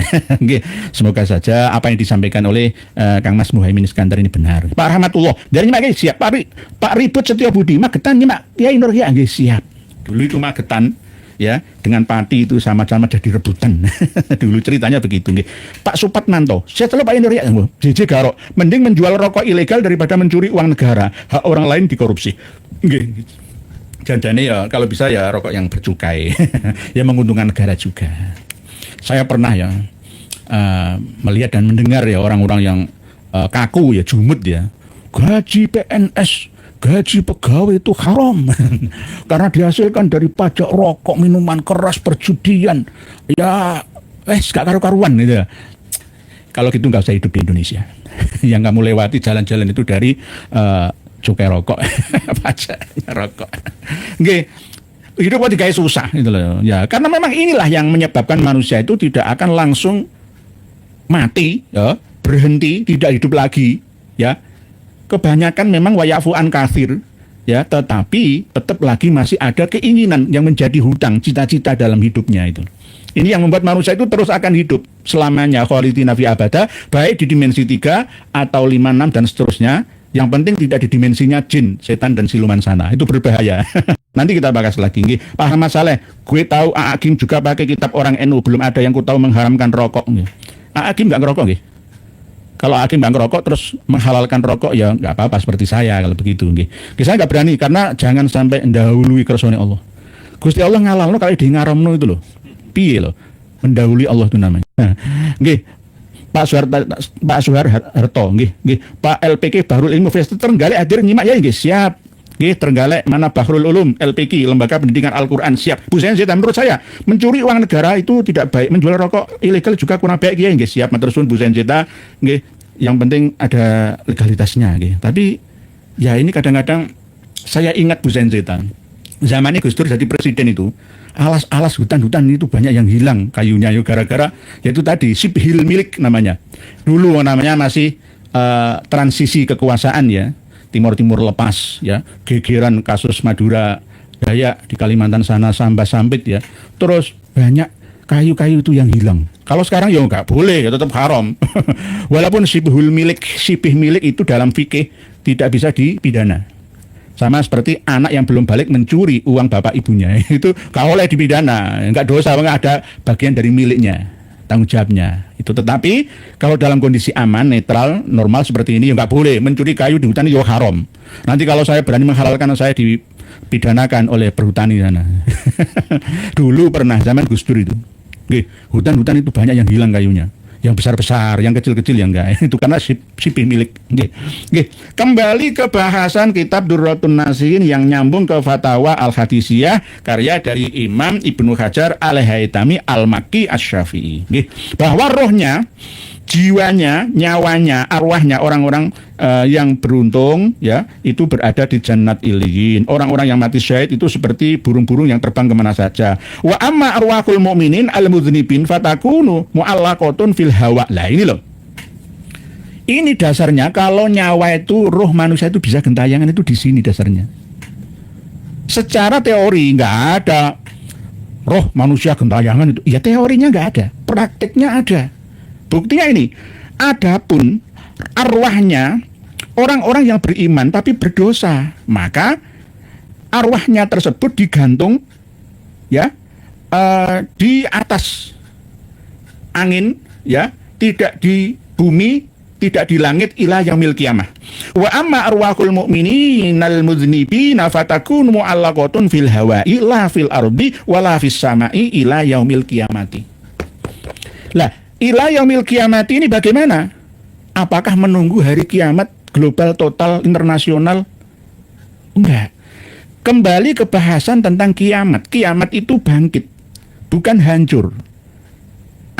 Semoga saja apa yang disampaikan oleh Kang Mas Muhaimin Iskandar ini benar. Pak Rahmatullah, dari nyimak siap. Pak Ribut Setio Budi, Magetan nyimak Kiai Nur ya nggih siap. Dulu itu Magetan ya dengan Pati itu sama-sama jadi rebutan. Dulu ceritanya begitu nggih. Pak Supatmanto, setelah Pak Nur ya JJ Garok, mending menjual rokok ilegal daripada mencuri uang negara, hak orang lain dikorupsi. Nggih. Janjane ya kalau bisa ya rokok yang bercukai. Ya menguntungkan negara juga. Saya pernah ya melihat dan mendengar ya orang-orang yang kaku ya, jumut ya. Gaji PNS, gaji pegawai itu haram. Karena dihasilkan dari pajak rokok, minuman keras, perjudian. Ya gak karu-karuan gitu ya. Kalau gitu gak usah hidup di Indonesia. Yang kamu lewati jalan-jalan itu dari cukai rokok, pajaknya rokok. Nggih, hidup kok digawe susah gitu loh. Ya, karena memang inilah yang menyebabkan manusia itu tidak akan langsung mati, ya, berhenti, tidak hidup lagi, ya. Kebanyakan memang wayafu an katsir, ya, tetapi tetap lagi masih ada keinginan yang menjadi hutang, cita-cita dalam hidupnya itu. Ini yang membuat manusia itu terus akan hidup selamanya khalidina fi abada, baik di dimensi 3 atau 5, 6 dan seterusnya. Yang penting tidak di dimensinya jin, setan dan siluman sana. Itu berbahaya. Nanti kita bahas lagi. Nggih. Pak Ahmad Saleh, gue tahu A'agim juga pakai kitab orang NU. Belum ada yang ku tahu mengharamkan rokok. A'agim nggak ngerokok nggih. Kalau A'agim nggak ngerokok terus menghalalkan rokok ya nggak apa-apa seperti saya kalau begitu. Nggih. Saya nggak berani karena jangan sampai mendahului kersane Allah. Gusti Allah ngalalno kalau di ngaramno itu loh. Piye loh? Mendahului Allah itu namanya. Nah, nggih. Pak Soeharto, nggih. Pak LPK Bahrul Ilmu Universitas Trenggalek hadir nyimak ya nggih, siap. Nggih, Trenggalek mana Bahrul Ulum LPK Lembaga Pendidikan Al-Qur'an, siap. Bu Zenzita, menurut saya mencuri uang negara itu tidak baik, menjual rokok ilegal juga kurang baik ya nggih, siap. Matur suwun Bu Zenzita, nggih. Yang penting ada legalitasnya nggih. Tapi ya ini kadang-kadang saya ingat Bu Zenzita. Zamannya Gus Dur jadi presiden itu, alas-alas hutan-hutan itu banyak yang hilang kayunya ya gara-gara yaitu tadi sipil milik namanya. Dulu namanya masih transisi kekuasaan ya. Timur-timur lepas ya, gegeran kasus Madura Dayak di Kalimantan sana Samba Sampit ya. Terus banyak kayu-kayu itu yang hilang. Kalau sekarang ya nggak boleh, ya tetap haram. Walaupun sipil milik itu dalam fikih tidak bisa dipidana. Sama seperti anak yang belum balik mencuri uang bapak ibunya, itu kalau oleh dipidana, nggak dosa, nggak ada bagian dari miliknya, tanggung jawabnya. Itu tetapi kalau dalam kondisi aman, netral, normal seperti ini, ya nggak boleh mencuri kayu di hutan, ya haram. Nanti kalau saya berani menghalalkan, saya dipidanakan oleh perhutani sana. Dulu pernah zaman Gus Dur itu, hutan-hutan itu banyak yang hilang kayunya. Yang besar-besar, yang kecil-kecil yang enggak. Itu karena sipih milik. Kembali ke bahasan kitab Durratun Nasihin yang nyambung ke Fatwa Al-Hadisiyah karya dari Imam Ibnu Hajar Al-Haytami Al-Makki Asy-Syafi'i. Bahwa rohnya, jiwanya, nyawanya, arwahnya orang-orang yang beruntung ya itu berada di Jannat Iliyin. Orang-orang yang mati syahid itu seperti burung-burung yang terbang kemana saja. Wa amma arwahul mu'minin al-mudznibin fatakunu mu'allaqatun fil hawa. Lah ini loh. Ini dasarnya kalau nyawa itu, roh manusia itu bisa gentayangan itu di sini dasarnya. Secara teori nggak ada roh manusia gentayangan itu. Ya teorinya nggak ada, prakteknya ada. Buktinya ini, adapun arwahnya orang-orang yang beriman tapi berdosa, maka arwahnya tersebut digantung ya di atas angin ya, tidak di bumi, tidak di langit ila yaumil qiyamah. Wa amma arwahul mu'mininal mudznibina fatakun mu'allaqatun fil hawa'i la fil ardi wala fis sama'i ila yaumil qiyamati. Lah, ila yaumil qiyamati ini bagaimana? Apakah menunggu hari kiamat global total internasional? Enggak. Kembali ke bahasan tentang kiamat. Kiamat itu bangkit, bukan hancur.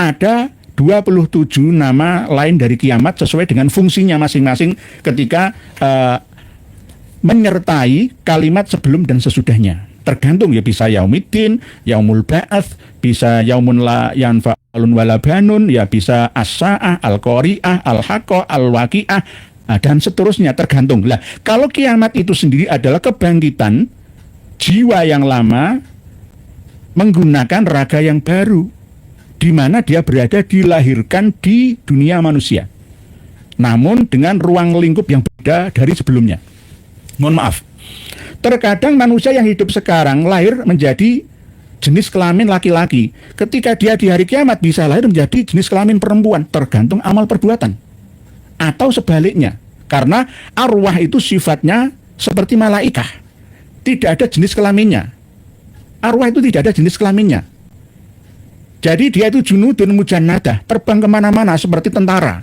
Ada 27 nama lain dari kiamat sesuai dengan fungsinya masing-masing ketika menyertai kalimat sebelum dan sesudahnya. Tergantung ya, bisa yaumiddin, yaumul ba'ats, bisa yaumun la yanfa'alun wala banun, ya bisa as-sa'ah, al-qari'ah, al-haqqah, al-waqi'ah, dan seterusnya, tergantung. Lah, kalau kiamat itu sendiri adalah kebangkitan jiwa yang lama menggunakan raga yang baru, di mana dia berada dilahirkan di dunia manusia, namun dengan ruang lingkup yang berbeda dari sebelumnya. Mohon maaf. Terkadang manusia yang hidup sekarang lahir menjadi jenis kelamin laki-laki. Ketika dia di hari kiamat bisa lahir menjadi jenis kelamin perempuan, tergantung amal perbuatan. Atau sebaliknya, karena arwah itu sifatnya seperti malaikah, tidak ada jenis kelaminnya. Arwah itu tidak ada jenis kelaminnya. Jadi dia itu junudun mujannadah, terbang kemana-mana seperti tentara,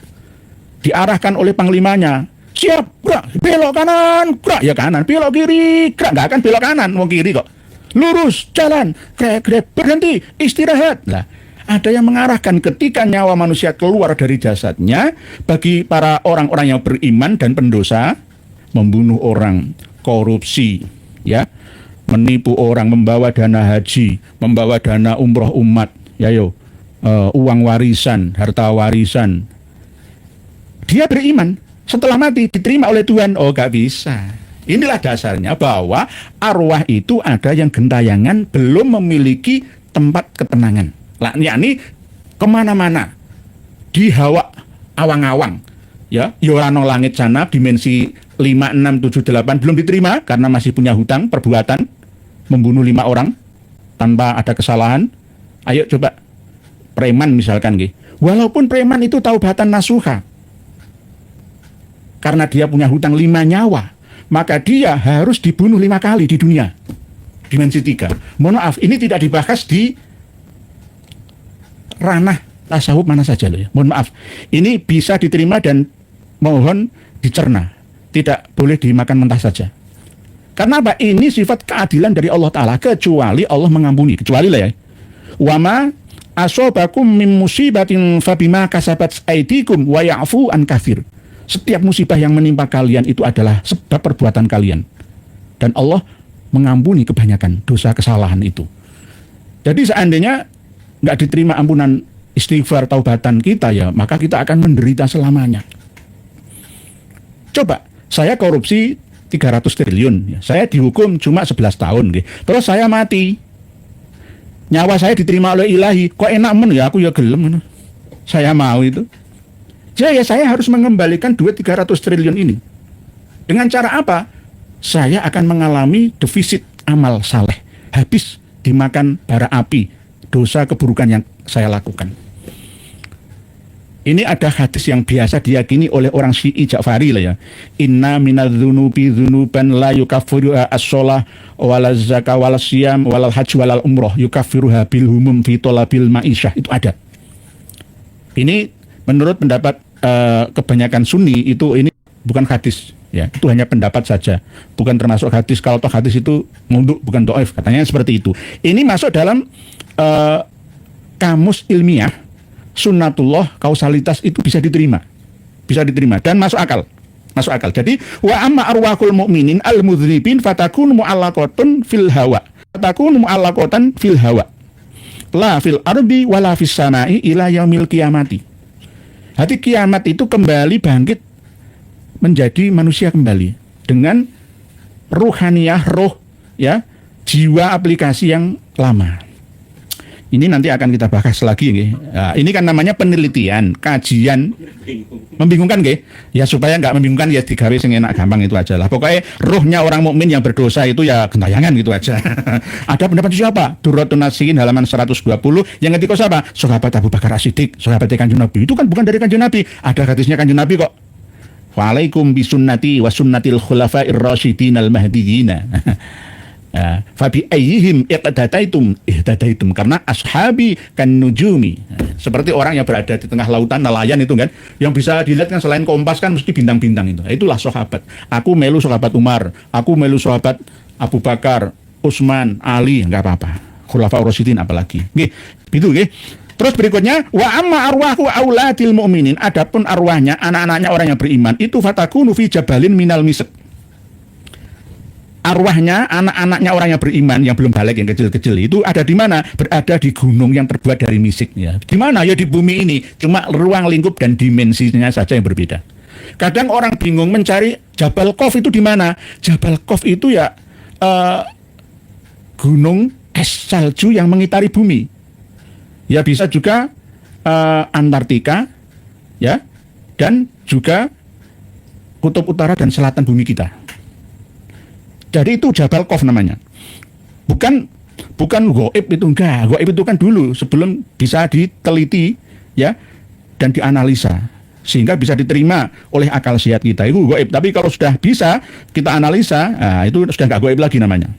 diarahkan oleh panglimanya. Siap, gerak, belok kanan, gerak, ya kanan, belok kiri, gerak, nggak akan belok kanan, mau kiri kok. Lurus, jalan, grep, berhenti, istirahat. Lah, ada yang mengarahkan ketika nyawa manusia keluar dari jasadnya, bagi para orang-orang yang beriman dan pendosa, membunuh orang, korupsi, ya, menipu orang, membawa dana haji, membawa dana umroh umat, ya uang warisan, harta warisan. Dia beriman. Setelah mati diterima oleh Tuhan, oh gak bisa. Inilah dasarnya bahwa arwah itu ada yang gentayangan belum memiliki tempat ketenangan. Lah, yakni kemana-mana di hawa awang-awang, ya, yorano langit sana dimensi 5, 6, 7, 8 belum diterima karena masih punya hutang perbuatan membunuh 5 orang tanpa ada kesalahan. Ayo coba preman misalkan, walaupun preman itu taubatan nasuha, karena dia punya hutang 5 nyawa, maka dia harus dibunuh 5 kali di dunia. dimensi 3. Mohon maaf, ini tidak dibahas di ranah tasawuf mana saja loh ya. Mohon maaf, ini bisa diterima dan mohon dicerna, tidak boleh dimakan mentah saja. Karena apa? Ini sifat keadilan dari Allah Ta'ala, kecuali Allah mengampuni, kecuali lah ya. Wama asobakum min musibatin fabima kasabat aidikum wa ya'fu an kafir. Setiap musibah yang menimpa kalian itu adalah sebab perbuatan kalian, dan Allah mengampuni kebanyakan dosa kesalahan itu. Jadi seandainya nggak diterima ampunan istighfar taubatan kita ya, maka kita akan menderita selamanya. Coba, saya korupsi 300 triliun, ya. Saya dihukum cuma 11 tahun, gitu. Terus saya mati, nyawa saya diterima oleh ilahi, kok enak men ya, aku ya gelem, saya mau itu. Ya saya harus mengembalikan duit 300 triliun ini. Dengan cara apa? Saya akan mengalami defisit amal saleh, habis dimakan bara api dosa keburukan yang saya lakukan. Ini ada hadis yang biasa diyakini oleh orang Syi'i Ja'fari lah ya. Inna minadzunubi dzunuban la yukaffiruha as-shalah wala zakah wala siyam wala hajj wala umrah yukaffiruha bil humum fi talabil ma'isyah. Itu ada. Ini menurut pendapat kebanyakan Sunni itu ini bukan hadis ya. Itu hanya pendapat saja. Bukan termasuk hadis. Kalau toh hadis itu munduk bukan dhaif, katanya seperti itu. Ini masuk dalam kamus ilmiah. Sunnatullah, kausalitas itu bisa diterima dan masuk akal. Jadi wa amma arwahul mu'minin al mudznibin fatakun mu'allaqatun fil hawa la fil ardi wala fis samai ila yaumil qiyamati. Hati kiamat itu kembali bangkit menjadi manusia kembali dengan ruhaniyah, roh ya, jiwa aplikasi yang lama. Ini nanti akan kita bahas lagi nggih. Nah, ini kan namanya penelitian, kajian. Membingungkan nggih? Ya supaya nggak membingungkan ya digawe sing enak gampang itu aja lah. Pokoknya ruhnya orang mukmin yang berdosa itu ya gentayangan gitu aja. Ada pendapat siapa? Durratun Nasihin halaman 120 yang ketika siapa? Sahabat Abu Bakar As-Siddiq, sahabat Kanjeng Nabi. Itu kan bukan dari Kanjeng Nabi. Ada hadisnya Kanjeng Nabi kok. Waalaikum bisunnati wa sunnatil khulafa'ir rasyidin al-mahdiyyin. Fabi ayyihim ihtadaitum karena ashabi kan nujumi. Seperti orang yang berada di tengah lautan, nelayan itu kan, yang bisa dilihat kan selain kompas kan mesti bintang-bintang itu. Itulah sahabat. Aku melu sahabat Umar, aku melu sahabat Abu Bakar, Utsman, Ali, enggak apa-apa. Khulafaur Rasyidin apalagi. Nggih, itu nggih. Terus berikutnya wa amma arwahu auladil mu'minin, adapun arwahnya anak-anaknya orang yang beriman itu fatakunu fi jabalin minal misq. Arwahnya anak-anaknya orang yang beriman yang belum balik, yang kecil-kecil itu ada di mana? Berada di gunung yang terbuat dari misik ya. Di mana? Ya di bumi ini. Cuma ruang lingkup dan dimensinya saja yang berbeda. Kadang orang bingung mencari Jabal Qaf itu di mana? Jabal Qaf itu ya gunung es salju yang mengitari bumi. Ya bisa juga Antartika ya, dan juga kutub utara dan selatan bumi kita. Jadi itu Jabal Qaf namanya. Bukan gaib itu, enggak. Gaib itu kan dulu sebelum bisa diteliti ya dan dianalisa sehingga bisa diterima oleh akal sehat kita. Itu gaib. Tapi kalau sudah bisa kita analisa, nah, itu sudah enggak gaib lagi namanya.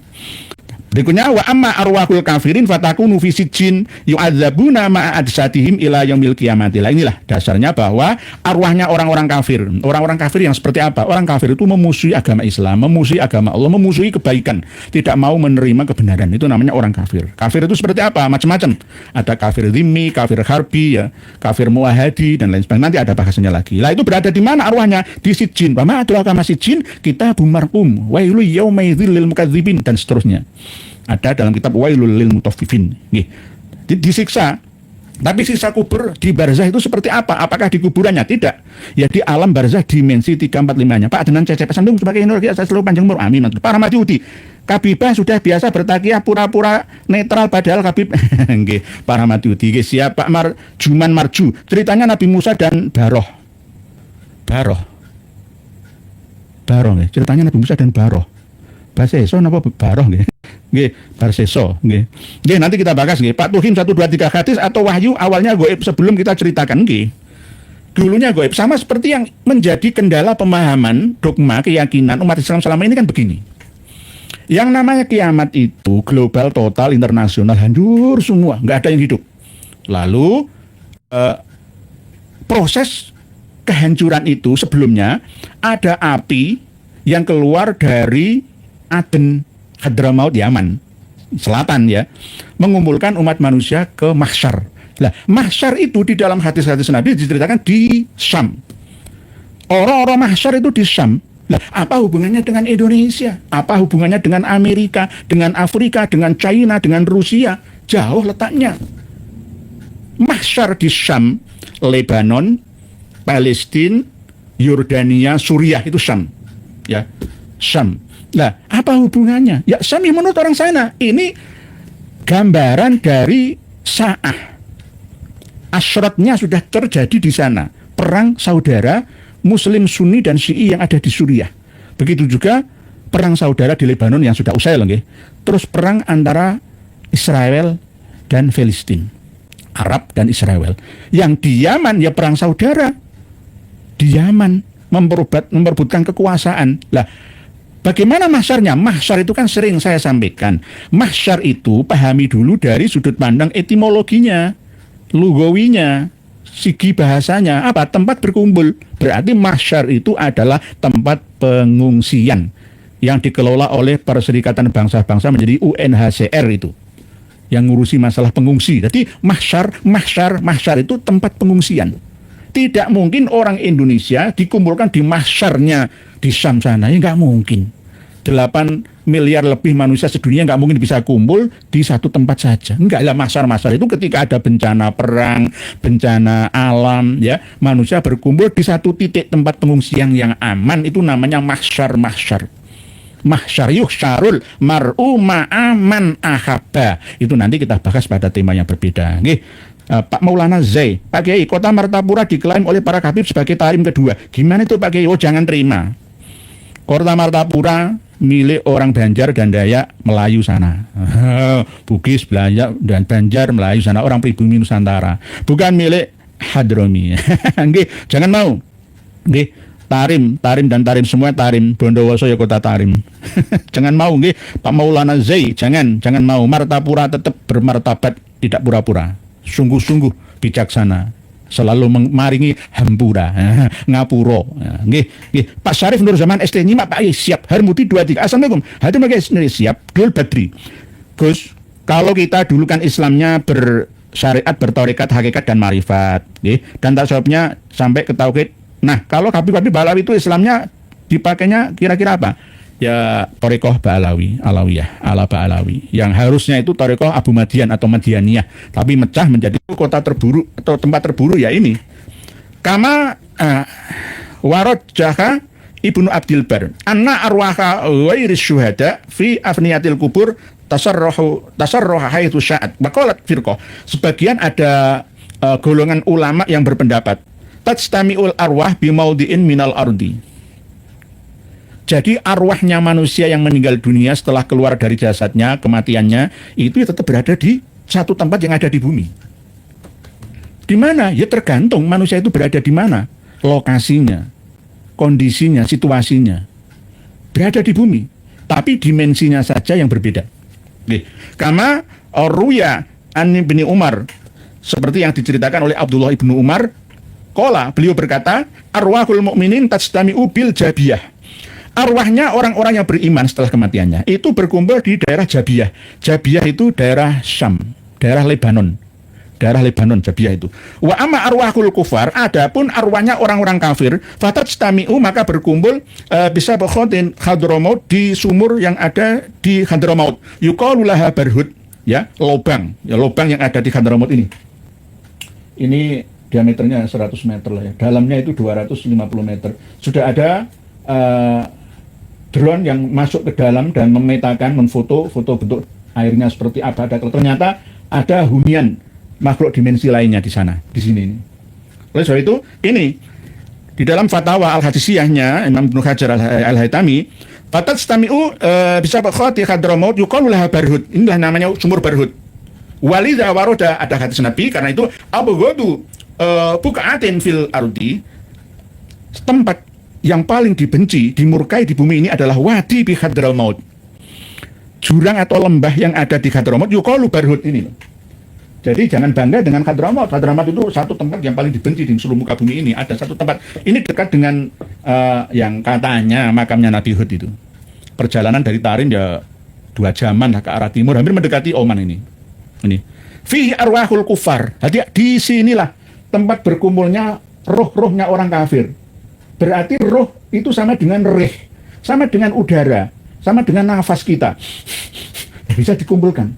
Berikutnya wa amma arwahul kafirin fatakunu fi sijjin yu'adzabuna ma'a ajsadihim ila yaumil qiyamati. Inilah dasarnya bahwa arwahnya orang-orang kafir. Orang-orang kafir yang seperti apa? Orang kafir itu memusuhi agama Islam, memusuhi agama Allah, memusuhi kebaikan, tidak mau menerima kebenaran. Itu namanya orang kafir. Kafir itu seperti apa? Macam-macam. Ada kafir dhimmi, kafir harbi ya, kafir muahadi dan lain sebagainya. Nanti ada bahasanya lagi. Lah itu berada di mana arwahnya? Di sijjin. Bama adraka ma sijjin, kitabum marqum, wailul yaumaidzil lil mukadzibin dan seterusnya. Ada dalam kitab Wailul lil Mutaffifin. Disiksa. Tapi siksa kubur di barzah itu seperti apa? Apakah di kuburannya? Tidak. Ya di alam barzah dimensi 345-nya. Pak dengan cecep sandung sebagai energi asal seluruh panjang umur. Amin. Para matiuti. Kabibah sudah biasa bertakiah pura-pura netral padahal Kabib. Nggih, para matiuti. Nggih, siap Pak Juman Marju. Ceritanya Nabi Musa dan Baroh nggih. Ceritanya Nabi Musa dan Baroh. Barseso napa Baroh nggih. Nggih, Barseso nggih. Nggih, nanti kita bahas nggih. Pak Tuhim 1 2 3 hadis atau wahyu awalnya gaib sebelum kita ceritakan nggih. Dulunya gaib sama seperti yang menjadi kendala pemahaman dogma keyakinan umat Islam selama ini kan begini. Yang namanya kiamat itu global, total, internasional, hancur semua, nggak ada yang hidup. Lalu proses kehancuran itu sebelumnya ada api yang keluar dari Aden, Hadramaut, Yaman Selatan ya, mengumpulkan umat manusia ke mahsyar. Nah, mahsyar itu di dalam hadis-hadis Nabi diceritakan di Syam. Orang-orang mahsyar itu di Syam. Nah, apa hubungannya dengan Indonesia? Apa hubungannya dengan Amerika, dengan Afrika, dengan China, dengan Rusia? Jauh letaknya. Mahsyar di Syam, Lebanon, Palestina, Yordania, Suriah, itu Syam. Ya, Syam. Nah, apa hubungannya? Ya, Syam yang menurut orang sana. Ini gambaran dari Sa'ah. Asratnya sudah terjadi di sana. Perang saudara Muslim Sunni dan Syi'i yang ada di Suriah. Begitu juga perang saudara di Lebanon yang sudah usai loh, nggih. Terus perang antara Israel dan Palestina, Arab dan Israel. Yang di Yaman ya perang saudara. Di Yaman memperebutkan kekuasaan. Lah, bagaimana mahsyarnya? Mahsyar itu kan sering saya sampaikan. Mahsyar itu pahami dulu dari sudut pandang etimologinya, lugawinya, segi bahasanya. Apa? Tempat berkumpul. Berarti mahsyar itu adalah tempat pengungsian yang dikelola oleh Perserikatan Bangsa-Bangsa menjadi UNHCR itu, yang ngurusi masalah pengungsi. Jadi mahsyar itu tempat pengungsian. Tidak mungkin orang Indonesia dikumpulkan di mahsyarnya di Syam sana, ya nggak mungkin. 8 miliar lebih manusia sedunia nggak mungkin bisa kumpul di satu tempat saja. Enggak lah, mahsyar itu ketika ada bencana perang, bencana alam, ya manusia berkumpul di satu titik tempat pengungsian yang aman, itu namanya mahsyar. Mahsyar yuhsyarul mar'u ma'aman ahabba. Itu nanti kita bahas pada tema yang berbeda. Nggih. Pak Maulana Zai, Pak Kiai, kota Martapura diklaim oleh para habib sebagai tarim kedua. Gimana itu Pak Kiai? Oh, jangan terima. Kota Martapura milik orang Banjar dan Dayak Melayu sana. Bugis, Belanja, dan Banjar Melayu sana, orang pribumi Nusantara. Bukan milik Hadrami. Nggih, jangan mau. Nggih, tarim dan tarim semua tarim. Bondowoso ya kota tarim. Jangan mau nggih, Pak Maulana Zai, jangan mau. Martapura tetap bermartabat, tidak pura-pura. Sungguh-sungguh bijaksana, selalu maringi hampura, ngapuro. Nggih. Pak Syarif Nur Zaman ST nyimak Pak siap. Harmuti 23. Assalamualaikum. Hadir Pak siap. Dul Badri. Gus, kalau kita dulu kan Islamnya bersyariat, bertarekat, hakikat dan marifat, nggih. Dan tasawufnya sampai ke tauhid. Nah, kalau Habib Balawi itu Islamnya dipakainya kira-kira apa? Ya Torekoh Ba'alawi, Alawiyah, ala Ba'alawi, yang harusnya itu Torekoh Abu Madian atau Madianiyah, tapi mecah menjadi kota terburuk atau tempat terburuk ya ini. Kama Warod Jaka Ibnu Abdil Bar, anna arwaha wairis syuhada fi afniyatil kubur tasarroha haitsu sya'at. Baqalat firqah. Sebagian ada golongan ulama yang berpendapat tajtami'ul arwah bimaudi'in minal ardi. Jadi arwahnya manusia yang meninggal dunia setelah keluar dari jasadnya, kematiannya, itu tetap berada di satu tempat yang ada di bumi. Di mana? Ya tergantung manusia itu berada di mana. Lokasinya, kondisinya, situasinya. Berada di bumi. Tapi dimensinya saja yang berbeda. Kama Ruya an bin Umar, seperti yang diceritakan oleh Abdullah ibnu Umar, beliau berkata, arwahul mu'minin tajtami'u bil jabiyah. Arwahnya orang-orang yang beriman setelah kematiannya itu berkumpul di daerah Jabiyah. Jabiyah itu daerah Syam, daerah Lebanon. Daerah Lebanon Jabiyah itu. Wa amma arwahul kufar, adapun arwahnya orang-orang kafir, fatajtami'u, maka berkumpul bisa bekhotin Hadramaut, di sumur yang ada di Hadramaut. Yuqalu laha barhud, ya, lobang yang ada di Hadramaut ini. Ini diameternya 100 meter lah ya. Dalamnya itu 250 meter. Sudah ada drone yang masuk ke dalam dan memetakan, foto bentuk airnya seperti apa. Ternyata ada hunian makhluk dimensi lainnya di sana, di sini. Oleh sebab itu, ini di dalam fatwa Al-Hadisiyahnya Imam Ibnu Hajar Al-Haytami, fatajtami'u bisa bakhati Hadramaut yuqalu laha barhud. Inilah namanya sumur barhud. Walidha waroda, ada hadis Nabi, karena itu abghadu buka'atin fil ardi, tempat yang paling dibenci, dimurkai di bumi ini adalah wadi bi Hadramaut. jurang atau lembah yang ada di Hadramut yuqalu barhut ini loh. Jadi jangan bangga dengan Hadramut. Hadramut itu satu tempat yang paling dibenci di seluruh muka bumi ini. Ada satu tempat ini dekat dengan yang katanya makamnya Nabi Hud itu. Perjalanan dari Tarim ya 2 jaman ke arah timur, hampir mendekati Oman ini. Ini fihi arwahul kufar. Jadi di sinilah tempat berkumpulnya roh-rohnya orang kafir. Berarti roh itu sama dengan rih, sama dengan udara, sama dengan nafas kita. Bisa dikumpulkan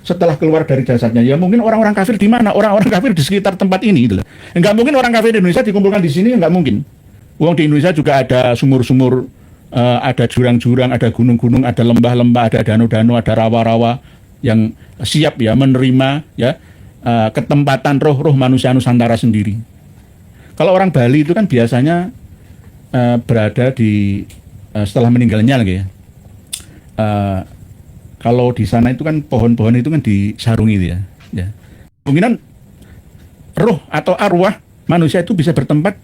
setelah keluar dari jasadnya. Ya mungkin orang-orang kafir di mana? Orang-orang kafir di sekitar tempat ini gitu loh. Enggak mungkin orang kafir di Indonesia dikumpulkan di sini, enggak mungkin. Wong di Indonesia juga ada sumur-sumur, ada jurang-jurang, ada gunung-gunung, ada lembah-lembah, ada danau-danau, ada rawa-rawa yang siap ya menerima ya ketempatan roh-roh manusia Nusantara sendiri. Kalau orang Bali itu kan biasanya berada di setelah meninggalnya lagi ya. Kalau di sana itu kan pohon-pohon itu kan disarungi ya. Ya. Kemungkinan roh atau arwah manusia itu bisa bertempat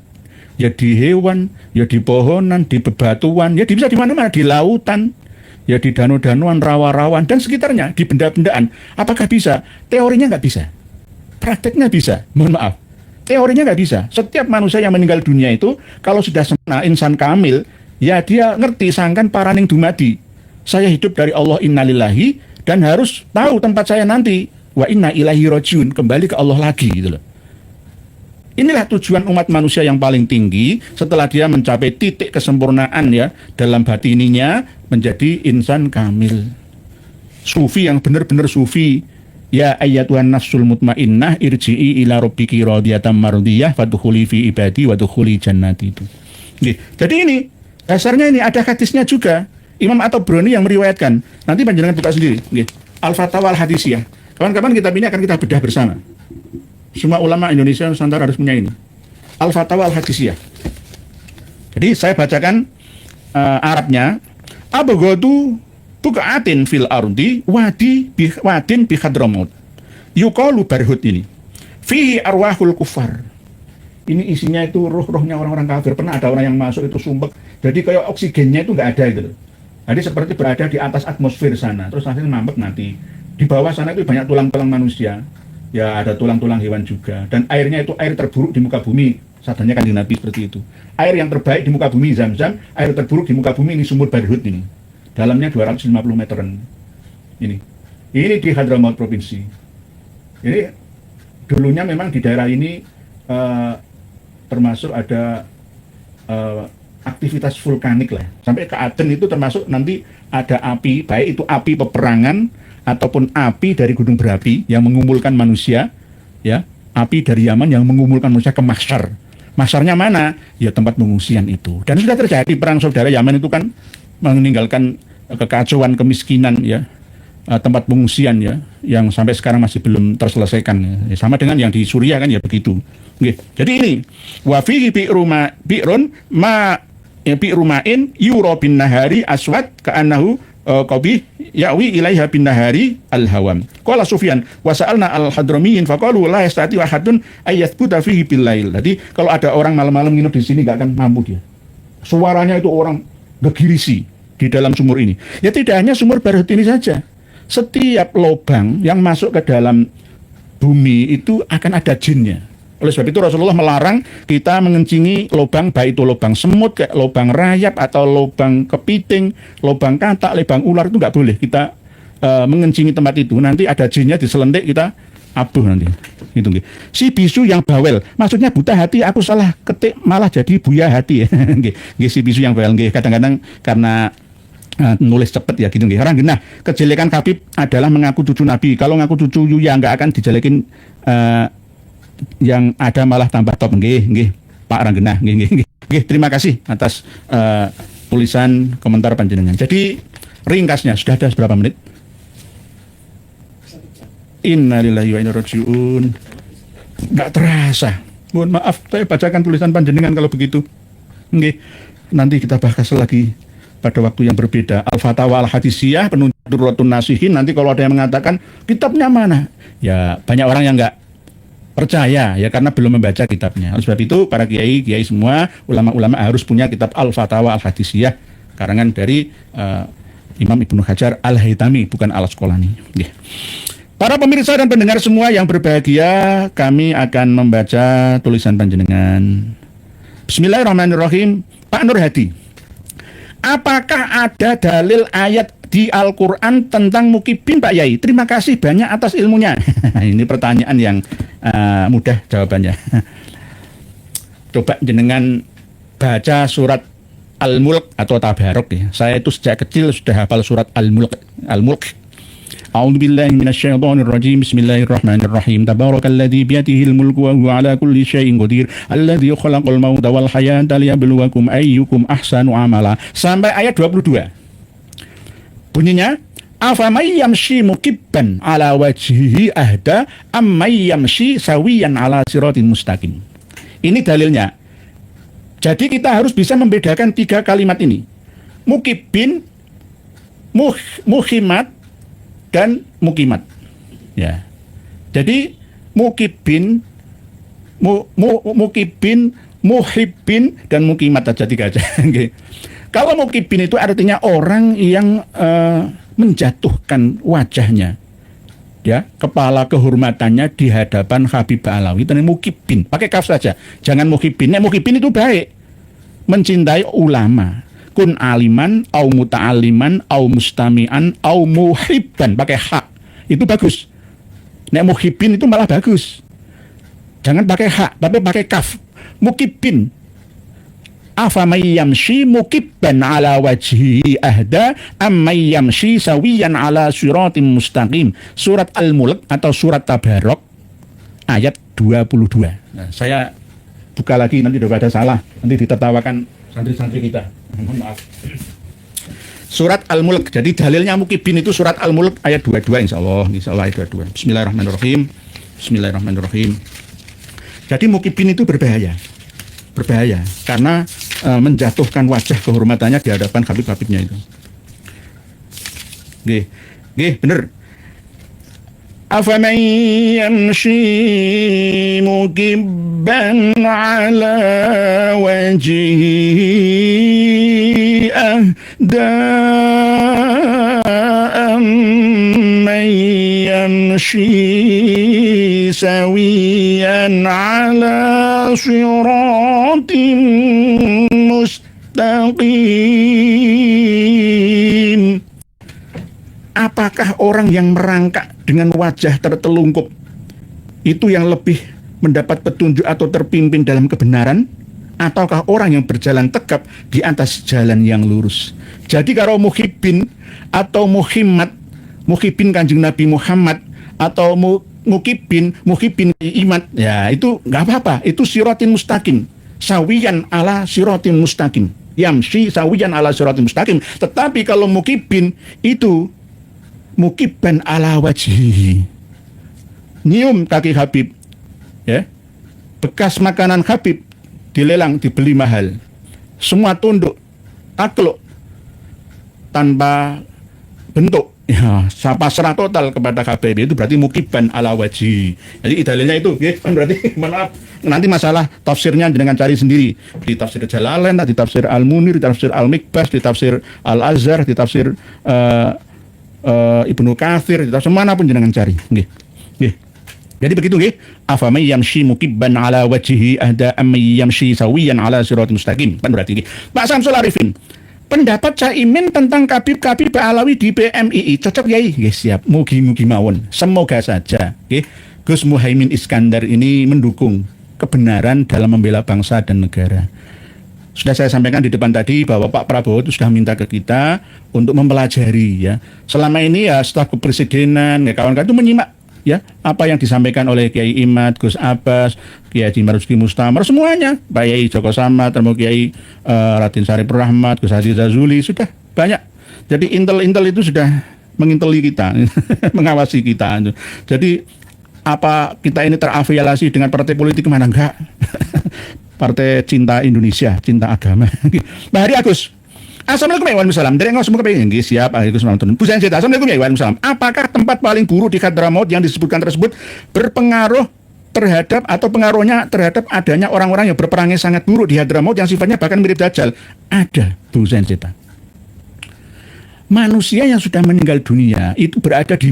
ya di hewan, ya di pohonan, di bebatuan, ya bisa di mana-mana, di lautan, ya di danau-danauan, rawa-rawan dan sekitarnya, di benda-bendaan. Apakah bisa? Teorinya nggak bisa. Prakteknya bisa. Mohon maaf. Teorinya nggak bisa. Setiap manusia yang meninggal dunia itu kalau sudah sempurna, insan kamil, ya dia ngerti sangkan paraning dumadi. Saya hidup dari Allah innalillahi dan harus tahu tempat saya nanti wa inna ilaihi rajiun, kembali ke Allah lagi gitu loh. Inilah tujuan umat manusia yang paling tinggi setelah dia mencapai titik kesempurnaan ya dalam batininya menjadi insan kamil. Sufi yang benar-benar sufi. Ya ayyatuhan nafsul mutmainnah irji'i ila rabbiki radiyatan mardiyah fadkhuli fi ibadi wadkhuli jannati itu. Jadi ini dasarnya ini ada hadisnya juga. Imam At-Tabrani yang meriwayatkan. Nanti panjenengan buka sendiri. Al-Fatawa Al-Hadisiyah. Kawan-kawan kitab ini akan kita bedah bersama. Semua ulama Indonesia Nusantara harus punya ini. Al-Fatawa Al-Hadisiyah. Jadi saya bacakan Arabnya. Abghadu buqatin fil ardi wadin bi Hadramut. Yuqalu barhut ini. Fihi arwahul kufar. Ini isinya itu roh-rohnya orang-orang kafir. Pernah ada orang yang masuk itu sumpek. Jadi kayak oksigennya itu nggak ada itu loh. Jadi seperti berada di atas atmosfer sana, terus akhirnya mampet mati. Di bawah sana itu banyak tulang-tulang manusia, ya ada tulang-tulang hewan juga. Dan airnya itu air terburuk di muka bumi. Sadanya kan di Nabi seperti itu. Air yang terbaik di muka bumi Zam-Zam, air terburuk di muka bumi ini sumur Barhut ini. Dalamnya 250 meteran. Ini di Hadramaut provinsi. Jadi dulunya memang di daerah ini termasuk ada aktivitas vulkanik lah. Sampai ke Aden itu termasuk nanti ada api, baik itu api peperangan ataupun api dari gunung berapi yang mengumpulkan manusia, ya, api dari Yaman yang mengumpulkan manusia ke Mahsyar. Mahsyarnya mana? Ya tempat pengungsian itu. Dan sudah terjadi perang saudara. Yaman itu kan meninggalkan kekacauan, kemiskinan ya, tempat pengungsian ya, yang sampai sekarang masih belum terselesaikan ya. Sama dengan yang di Suriah kan ya begitu. Jadi ini wa fihi bi'run ma bi'rumain yura bin nahari aswad ka'annahu qabih ya'wi ilaiha bin nahari al-hawam. Qala Sufyan wa sa'alna al-Hadramiyin faqalu la yastati ahadun ayathbuta fihi bil lail. Jadi kalau ada orang malam-malam nginep di sini enggak akan mampu dia. Suaranya itu orang gegirisi di dalam sumur ini. Ya tidak hanya sumur Barhut ini saja. Setiap lubang yang masuk ke dalam bumi itu akan ada jinnya. Oleh sebab itu Rasulullah melarang kita mengencingi lubang, baik itu lubang semut, kayak lubang rayap, atau lubang kepiting, lubang katak, lubang ular, itu nggak boleh kita mengencingi tempat itu. Nanti ada jinnya diselentik, kita abuh nanti. Gitu. Si bisu yang bawel, maksudnya buta hati, aku salah ketik malah jadi buya hati. Si bisu yang bawel, kadang-kadang karena nulis cepet ya gitu. Orang genah, kejelekan Habib adalah mengaku cucu Nabi. Kalau ngaku cucu ya nggak akan dijelekin, yang ada malah tambah top. Pak Ranggenah. Terima kasih atas tulisan komentar panjenengan. Jadi ringkasnya sudah ada berapa menit? Innalillahi wa inna rajiun. Nggak terasa. Mohon maaf, saya bacakan tulisan panjenengan kalau begitu. Nanti kita bahas lagi pada waktu yang berbeda. Al-Fatawa Al-Hadisiyah, penunjuk Durratun Nasihin. Nanti kalau ada yang mengatakan kitabnya mana, ya banyak orang yang nggak percaya ya karena belum membaca kitabnya. Oleh sebab itu para kiai semua, ulama-ulama harus punya kitab Al-Fatawa Al-Hadisiyah, karangan dari Imam Ibnu Hajar Al-Haytami, bukan Al-Asqalani. Yeah. Para pemirsa dan pendengar semua yang berbahagia, kami akan membaca tulisan panjenengan. Bismillahirrahmanirrahim. Pak Nur Hadi, apakah ada dalil ayat di Al-Quran tentang mukibin, Pak Yai? Terima kasih banyak atas ilmunya. Ini pertanyaan yang mudah jawabannya. Coba jenengan baca surat Al-Mulk atau Tabarok ya. Saya itu sejak kecil sudah hafal surat Al-Mulk. A'udzubillahi minasyaitonirrajim. Bismillahirrahmanirrahim. Tabarakalladzi biyadihil mulku wa huwa ala kulli syai'in qadir. Alladzi khalaqal mauta wal hayata liyabluwakum ayyukum ahsanu amala. Sampai ayat 22. Bunyinya, afamay yamshi mukibban ala wajhihi ahda ammay yamshi sawiyan ala siratin mustaqim. Ini dalilnya. Jadi kita harus bisa membedakan 3 kalimat ini. Mukibin, muhimat, dan mukimat. Ya. Jadi mukibin, mukibin, muhibbin, dan mukimat aja 3 aja. Kalau mukibin itu artinya orang yang menjatuhkan wajahnya, ya, kepala kehormatannya di hadapan Habib Alawi. Itu mukibin, pakai kaf saja, jangan muhibbin. Muhibbin itu baik, mencintai ulama, kun aliman, au muta'aliman, au mustami'an, au muhibban, pakai hak, itu bagus. Muhibbin itu malah bagus, jangan pakai hak, tapi pakai kaf. Mukibin, afamay yamshi mukibban ala wajhi ahda ammay yamshi sawiyan ala siratim mustaqim. Surat Al-Mulk atau surat Tabarok ayat 22. Nah, saya buka lagi, nanti udah pada salah, nanti ditertawakan santri-santri kita. Mohon maaf. Surat Al-Mulk. Jadi dalilnya mukibin itu surat Al-Mulk ayat 22, insyaallah ayat 22. Bismillahirrahmanirrahim. Bismillahirrahmanirrahim. Jadi mukibin itu berbahaya karena menjatuhkan wajah kehormatannya di hadapan habib-habibnya itu. Nggih, bener. Afaman yamshi mukibban ala wajhihi ahda amman yamshi sawiyan ala siratin mustaqim. Apakah orang yang merangkak dengan wajah tertelungkup itu yang lebih mendapat petunjuk atau terpimpin dalam kebenaran, ataukah orang yang berjalan tegap di atas jalan yang lurus? Jadi kalau muhibbin atau muhibbin Kanjeng Nabi Muhammad, atau muhibbin iman, ya itu nggak apa-apa, itu siratin mustaqim, sawiyan ala siratin mustaqim, yamshi sawiyan ala siratin mustaqim. Tetapi kalau muhibbin itu mukibban ala wajhihi, nyium kaki Habib, ya, bekas makanan Habib dilelang, dibeli mahal, semua tunduk, takluk, tanpa bentuk, ya, pasrah total kepada Habib. Itu berarti mukibban ala wajhi. Jadi dalilnya itu, ya, berarti maaf, nanti masalah tafsirnya dengan cari sendiri di tafsir Jalalain, di tafsir Al-Munir, di tafsir Al-Mikbas, di tafsir Al-Azhar, di tafsir Ibnu Katsir, di tafsir manapun jenengan cari. Nggih. Jadi begitu nggih. Afamay yamshi mukibban ala wajhihi ahda amman yamshi sawiyan ala siratal mustaqim. Kan berarti nggih. Pak Samsul Arifin, pendapat Caimin tentang Habib Alawi di PMII cocok Yai? Nggih, siap. Mugi-mugi mawon. Semoga saja nggih Gus Muhaimin Iskandar ini mendukung kebenaran dalam membela bangsa dan negara. Sudah saya sampaikan di depan tadi bahwa Pak Prabowo itu sudah minta ke kita untuk mempelajari, ya. Selama ini ya staf kepresidenan, ya, kawan-kawan itu menyimak, ya, apa yang disampaikan oleh Kiai Imad, Gus Abbas, Kiai Haji Marzuki Mustamar, semuanya, Pak Yai Joko Samad, termasuk Kiai Raden Syarifur Rahmat, Gus Haji Zazuli, sudah banyak. Jadi intel itu sudah menginteli kita, mengawasi kita. Jadi apa kita ini terafiliasi dengan partai politik mana? Enggak. Partai cinta Indonesia, cinta agama. Pak Hari Agus, assalamualaikum warahmatullahi wabarakatuh. Dari ngos semoga pengen siap. Assalamualaikum. Bu Zainal, assalamualaikum warahmatullahi wabarakatuh. Apakah tempat paling buruk di Hadramaut yang disebutkan tersebut berpengaruh terhadap atau pengaruhnya terhadap adanya orang-orang yang berperangnya sangat buruk di Hadramaut yang sifatnya bahkan mirip Dajjal? Ada, Bu Zainal. manusia yang sudah meninggal dunia itu berada di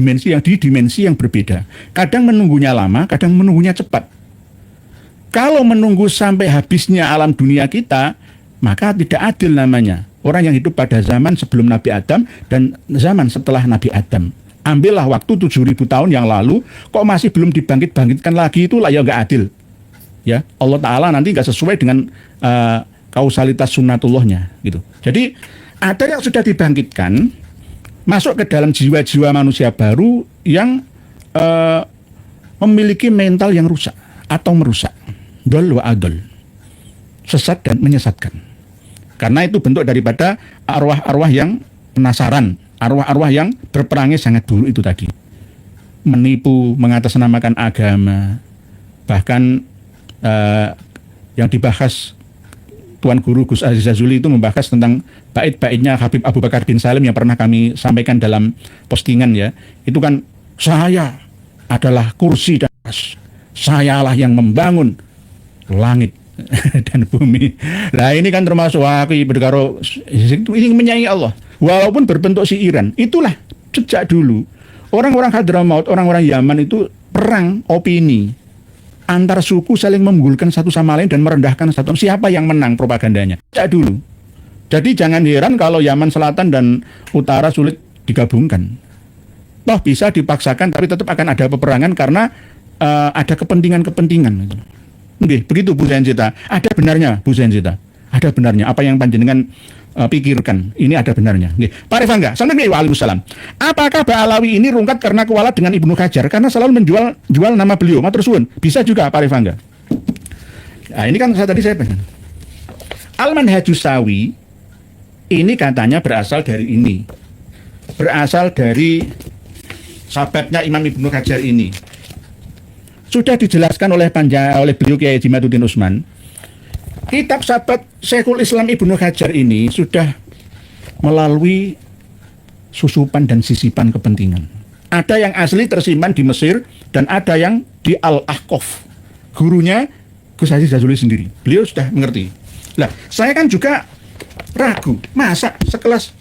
dimensi yang berbeda. Kadang menunggunya lama, kadang menunggunya cepat. Kalau menunggu sampai habisnya alam dunia kita, maka tidak adil namanya. Orang yang hidup pada zaman sebelum Nabi Adam dan zaman setelah Nabi Adam. Ambillah waktu 7.000 tahun yang lalu, kok masih belum dibangkit-bangkitkan lagi, itulah ya nggak adil. Ya, Allah Ta'ala nanti nggak sesuai dengan kausalitas sunnatullahnya gitu. Jadi ada yang sudah dibangkitkan masuk ke dalam jiwa-jiwa manusia baru yang memiliki mental yang rusak atau merusak, dol wa adol, sesat dan menyesatkan. Karena itu bentuk daripada arwah-arwah yang penasaran, arwah-arwah yang berperangai sangat buruk itu tadi, menipu, mengatasnamakan agama, bahkan yang dibahas Tuan Guru Gus Aziz Jazuli itu membahas tentang bait-baitnya Habib Abu Bakar bin Salim yang pernah kami sampaikan dalam postingan ya. Itu kan, saya adalah kursi dan sayalah yang membangun langit dan bumi. Nah ini kan termasuk berkaro ini menyayangi Allah walaupun berbentuk siiran. Itulah sejak dulu orang-orang Hadramaut, orang-orang Yaman itu perang opini antar suku, saling mengunggulkan satu sama lain dan merendahkan satu. Siapa yang menang propagandanya sejak dulu. Jadi jangan heran kalau Yaman Selatan dan Utara sulit digabungkan. Toh bisa dipaksakan, tapi tetap akan ada peperangan karena ada kepentingan-kepentingan. Oke, begitu Bu Sensita. Ada benarnya Bu Sensita. Ada benarnya apa yang panjenengan pikirkan. Ini ada benarnya. Oke. Pak Revangga, Waalaikumsalam. Apakah Mbak Alawi ini rungkat karena kualat dengan Ibnu Hajar karena selalu menjual nama beliau? Matur suwun. Bisa juga Pak Revangga. Nah, ini kan tadi saya bilang. Al-Manhajus Sawi ini katanya berasal dari ini. Berasal dari sahabatnya Imam Ibnu Hajar ini. Sudah dijelaskan oleh beliau Kiai Haji Maduddin Utsman. Kitab sahabat Syekhul Islam Ibnu Hajar ini sudah melalui susupan dan sisipan kepentingan. Ada yang asli tersimpan di Mesir dan ada yang di Al-Ahqaf. Gurunya Gus Aziz Jazuli sendiri. Beliau sudah mengerti. Lah, saya kan juga ragu. Masa sekelas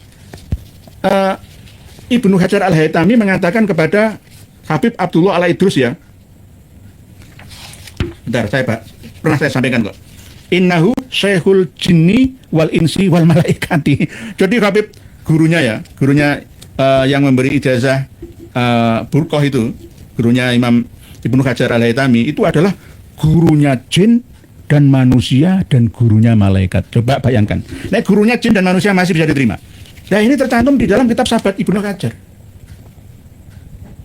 Ibnu Hajar Al-Haytami mengatakan kepada Habib Abdullah Al-Idrus ya. Bentar, pernah saya sampaikan kok. Innahu syekhul jinni wal insi wal malaikati. Jadi Habib gurunya yang memberi ijazah burqah itu, gurunya Imam Ibnu Hajar Al-Haytami itu adalah gurunya jin dan manusia dan gurunya malaikat. Coba bayangkan. Nah, gurunya jin dan manusia masih bisa diterima. Nah, ini tercantum di dalam kitab sahabat Ibnu Hajar.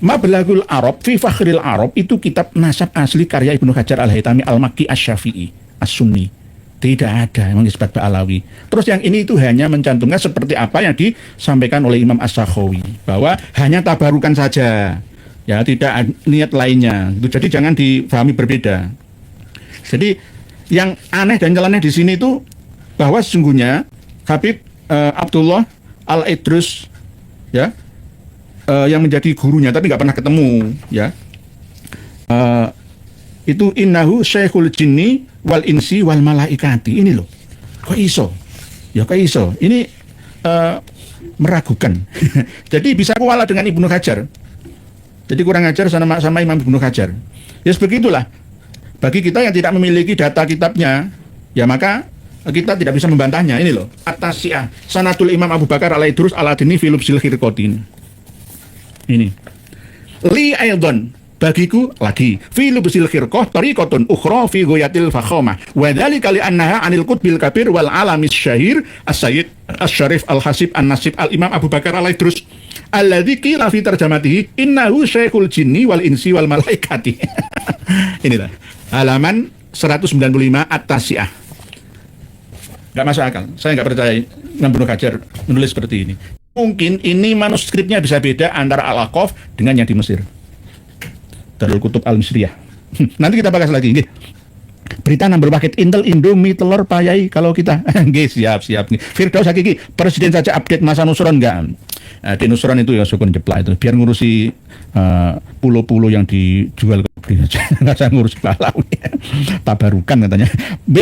Mablagul Arab fi Fakhril Arab itu kitab nasab asli karya Ibnu Hajar Al-Haytami Al-Makki Asy-Syafi'i As-Sunni. Tidak ada yang disebut Ba'alawi. Terus yang ini itu hanya mencantumkan seperti apa yang disampaikan oleh Imam As-Sakhawi, bahwa hanya tabarukan saja, ya tidak niat lainnya. Jadi jangan difahami berbeda. Jadi yang aneh dan nyeleneh di sini itu bahwa sesungguhnya Habib Abdullah Al-Idrus ya yang menjadi gurunya tapi nggak pernah ketemu ya. Itu innahu syekhul jinni wal insi wal malaikati. Ini loh, kok iso? Ya kok iso? Ini meragukan. Jadi bisa kuala dengan Ibnu Hajar. Jadi kurang ajar sama Imam Ibnu Hajar. Ya begitulah. Bagi kita yang tidak memiliki data kitabnya, ya maka kita tidak bisa membantahnya. Ini loh, At-Tasiyah Sanatul Imam Abu Bakar Al-Idrus Al-Adini fi Lubsil Khirqatin. Ini. Li aidon, bagiku lagi fi lubsil khirqah tariqatun ukhra fi ghayatil fakhamah wa dzalika li annaha anil qutbil kabir wal alamis syahir as-sayyid asy-syarif al-hasib an-nasib al-imam Abu Bakar Al-Idrus alladzi qila fi tarjamatihi innahu syekhul jinni wal insi wal malaikati. Inilah halaman 195 At-Tasiyah. Enggak masuk akal. Saya enggak percaya Imam Ibnu Hajar menulis seperti ini. Mungkin ini manuskripnya bisa beda antara Al-Ahqaf dengan yang di Mesir. Darul Kutub Al-Misriyah. Nanti kita bahas lagi. Berita nomor paket Intel Indomie telur payai kalau kita nggih siap Firdaus hakiki presiden saja update masa Nusron enggak. Di Nusron itu ya sukun jeplak itu biar ngurusi pulau-pulau yang dijual ke saja nggak usah ngurus Palau tabarukan katanya.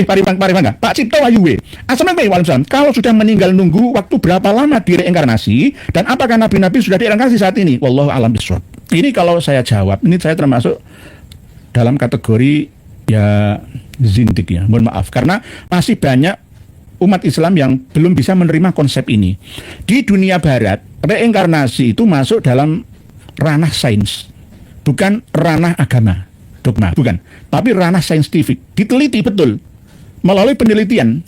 Paribang enggak Pak Cipto Wahyu Assalamualaikum. Kalau sudah meninggal nunggu waktu berapa lama direinkarnasi dan apakah nabi-nabi sudah direinkarnasi saat ini? Wallahu a'lam bishawab. Ini kalau saya jawab ini saya termasuk dalam kategori ya zindik ya, mohon maaf karena masih banyak umat Islam yang belum bisa menerima konsep ini. Di dunia barat reinkarnasi itu masuk dalam ranah sains, bukan ranah agama dogma, bukan, tapi ranah saintifik, diteliti betul melalui penelitian,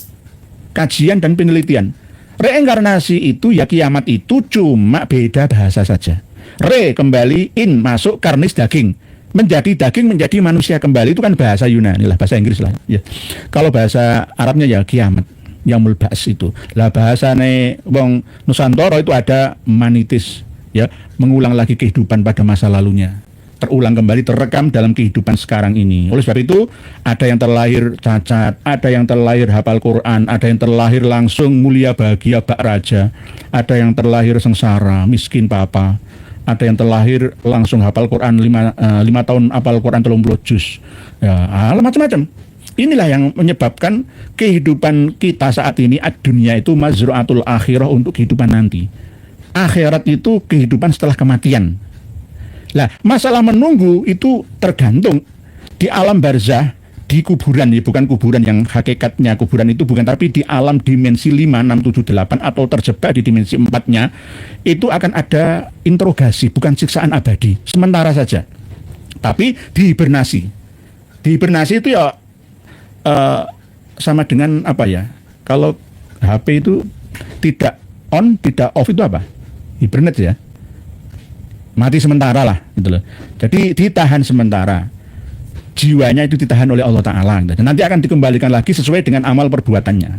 kajian dan penelitian. Reinkarnasi itu ya kiamat itu cuma beda bahasa saja. Re kembali, in masuk karnis daging, menjadi daging menjadi manusia kembali, itu kan bahasa Yunani lah, bahasa Inggris lah ya. Kalau bahasa Arabnya ya kiamat yang mulbas itu lah, bahasa wong Nusantara itu ada manitis ya, mengulang lagi kehidupan pada masa lalunya, terulang kembali, terekam dalam kehidupan sekarang ini. Oleh sebab itu ada yang terlahir cacat, ada yang terlahir hafal Quran, ada yang terlahir langsung mulia bahagia bak raja, ada yang terlahir sengsara miskin papa, ada yang terlahir langsung hafal Quran 5 tahun hafal Quran 30 juz. Ya, macam-macam. Inilah yang menyebabkan kehidupan kita saat ini dunia itu mazru'atul akhirah, untuk kehidupan nanti. Akhirat itu kehidupan setelah kematian. Lah, masalah menunggu itu tergantung di alam barzah, di kuburan ya, bukan kuburan yang hakikatnya kuburan itu bukan, tapi di alam dimensi 5, 6, 7, 8 atau terjebak di dimensi 4-nya itu akan ada interogasi, bukan siksaan abadi, sementara saja. Tapi dihibernasi. Dihibernasi itu ya sama dengan apa ya? Kalau HP itu tidak on, tidak off itu apa? Hibernate ya. Mati sementara lah gitu loh. Jadi ditahan sementara. Jiwanya itu ditahan oleh Allah Ta'ala. Dan nanti akan dikembalikan lagi sesuai dengan amal perbuatannya.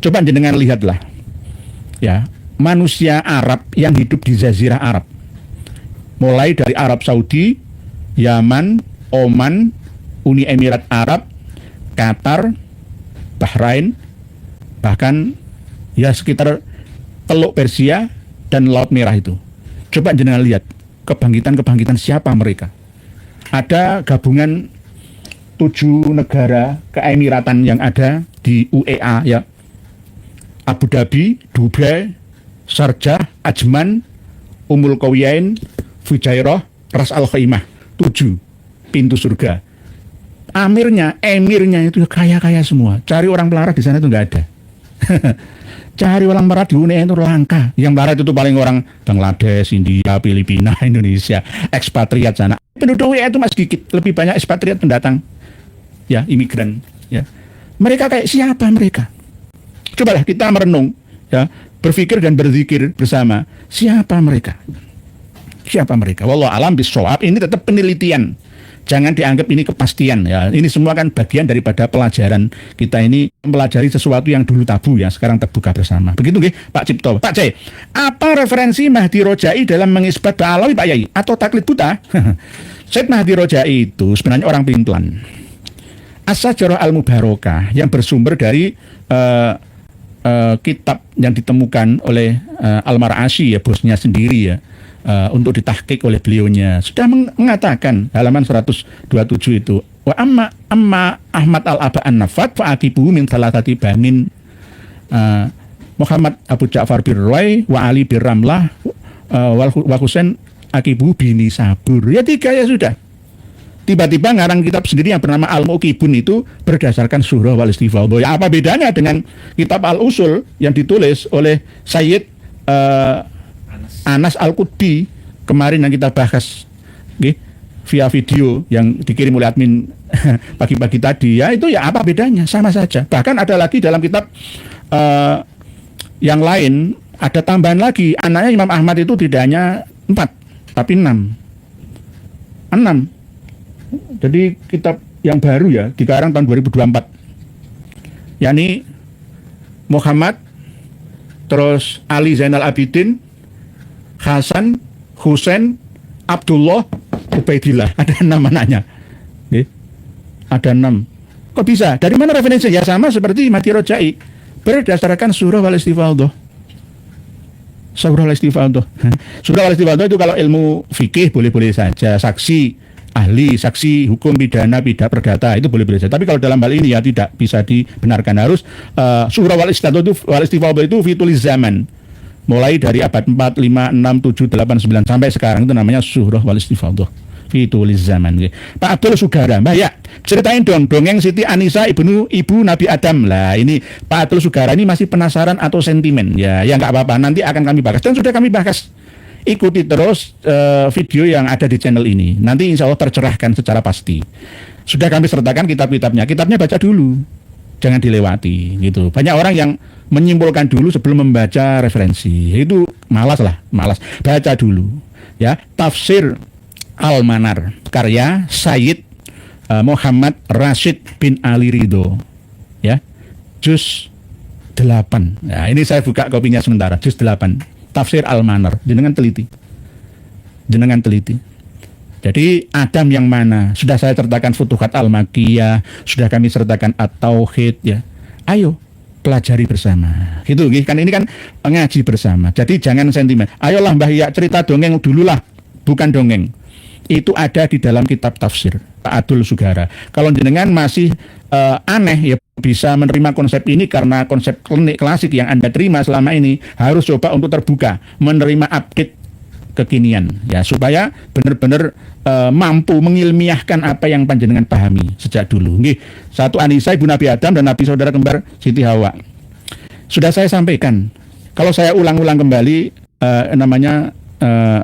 Coba jenengan lihatlah ya, manusia Arab yang hidup di Jazirah Arab, mulai dari Arab Saudi, Yaman, Oman, Uni Emirat Arab, Qatar, Bahrain, bahkan ya sekitar Teluk Persia dan Laut Merah itu. Coba jenengan lihat kebangkitan siapa mereka. Ada gabungan 7 negara keemiratan yang ada di UEA ya. Abu Dhabi, Dubai, Sharjah, Ajman, Ummul Qawain, Fujairah, Ras Al Khaimah. 7 pintu surga. Emirnya itu kaya-kaya semua. Cari orang melarat di sana itu nggak ada. Cari orang melarat di UNE itu langka. Yang melarat itu paling orang Bangladesh, India, Filipina, Indonesia, ekspatriat sana. Penduduk WA itu masih sedikit, lebih banyak ekspatriat pendatang, ya imigran. Ya, mereka kayak siapa mereka? Cobalah kita merenung, ya, berpikir dan berzikir bersama. Siapa mereka? Siapa mereka? Wallahu a'lam bishawab. Ini tetap penelitian. Jangan dianggap ini kepastian ya. Ini semua kan bagian daripada pelajaran kita ini, mempelajari sesuatu yang dulu tabu ya, sekarang terbuka bersama. Begitu nggih, Pak Cipto. Pak C, apa referensi Mahdi Rojai dalam mengisbat Ba'alawi Pak Yai atau taklid buta? Syed Mahdi Rojai itu sebenarnya orang pelan-pelan. As-Sajarah Al-Mubarakah yang bersumber dari kitab yang ditemukan oleh Al-Mar'ashi ya, bosnya sendiri ya. Untuk ditahqiq oleh beliaunya sudah mengatakan halaman 127 itu, wa amma Ahmad al-Aba an-Nafat fa aqibuhu min salatati banin, Muhammad Abu Ja'far bin Ruwai wa Ali bin Ramlah wa Husain aqibuhu bini Sabur. Ya 3 ya sudah. Tiba-tiba ngarang kitab sendiri yang bernama Al-Muqibun itu berdasarkan surah wal istifal. Ya, apa bedanya dengan kitab Al-Usul yang ditulis oleh Sayyid Anas Al-Qudbi kemarin yang kita bahas via video yang dikirim oleh admin pagi-pagi tadi ya, itu ya apa bedanya, sama saja. Bahkan ada lagi dalam kitab yang lain ada tambahan lagi, anaknya Imam Ahmad itu tidak hanya 4 tapi 6. Jadi kitab yang baru ya dikarang tahun 2024, yakni Muhammad, terus Ali Zainal Abidin, Hasan, Husain, Abdullah, Ubaidillah. Ada 6 anaknya. Ada 6. Kok bisa? Dari mana referensinya? Ya sama seperti Mati Rojai, berdasarkan surah wal istifadhah. Surah wal istifadhah. Surah wal istifadhah itu kalau ilmu fikih boleh-boleh saja, saksi ahli, saksi hukum pidana, perdata itu boleh-boleh saja. Tapi kalau dalam hal ini ya tidak bisa dibenarkan, harus surah wal istifadhah itu fitul zaman. Mulai dari abad 4, 5, 6, 7, 8, 9 sampai sekarang itu namanya surah wal istifadhah. Fituliz zaman. Pak Abdul Sugara, Mbah ya, ceritain dong dongeng Siti Anisa ibu Nabi Adam. Lah ini Pak Abdul Sugara ini masih penasaran atau sentimen? Ya nggak apa-apa, nanti akan kami bahas dan sudah kami bahas. Ikuti terus video yang ada di channel ini. Nanti insya Allah tercerahkan secara pasti. Sudah kami sertakan kitabnya baca dulu, jangan dilewati gitu. Banyak orang yang menyimpulkan dulu sebelum membaca referensi. Itu malas. Baca dulu ya, tafsir Al-Manar karya Sayyid Muhammad Rashid bin Ali Ridho ya, juz 8. Nah, ini saya buka kopinya sementara, juz 8 tafsir Al-Manar. Jenengan teliti. Jadi Adam yang mana? Sudah saya sertakan Futuhat Al-Makkiyah, sudah kami sertakan At-Tauhid ya. Ayo pelajari bersama. Gitu kan, ini kan ngaji bersama. Jadi jangan sentimen. Ayolah Mbah ya, cerita dongeng dululah, bukan dongeng. Itu ada di dalam kitab tafsir Pak Abdul Sugara. Kalau jenengan masih aneh ya, bisa menerima konsep ini karena konsep klinik klasik yang Anda terima selama ini, harus coba untuk terbuka, menerima update kekinian ya, supaya benar-benar mampu mengilmiahkan apa yang panjenengan pahami sejak dulu. Nggih, satu Anisa ibu Nabi Adam dan Nabi saudara kembar Siti Hawa. Sudah saya sampaikan. Kalau saya ulang-ulang kembali namanya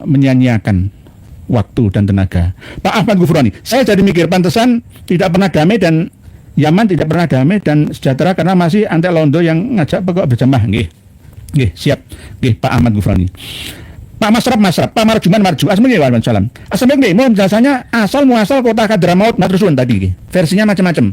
menyanyiakan waktu dan tenaga. Pak Ahmad Ghufrani, saya jadi mikir pantesan tidak pernah damai dan Yaman tidak pernah damai dan sejahtera karena masih antek londo yang ngajak pokok berjamaah. Nggih, siap. Nggih, Pak Ahmad Ghufrani. Pak Masraf, Pak Marjuman, Assalamualaikum. Assalamualaikum. Mohon jasanya asal muasal kota Hadramaut Madrusun tadi. Versinya macam-macam.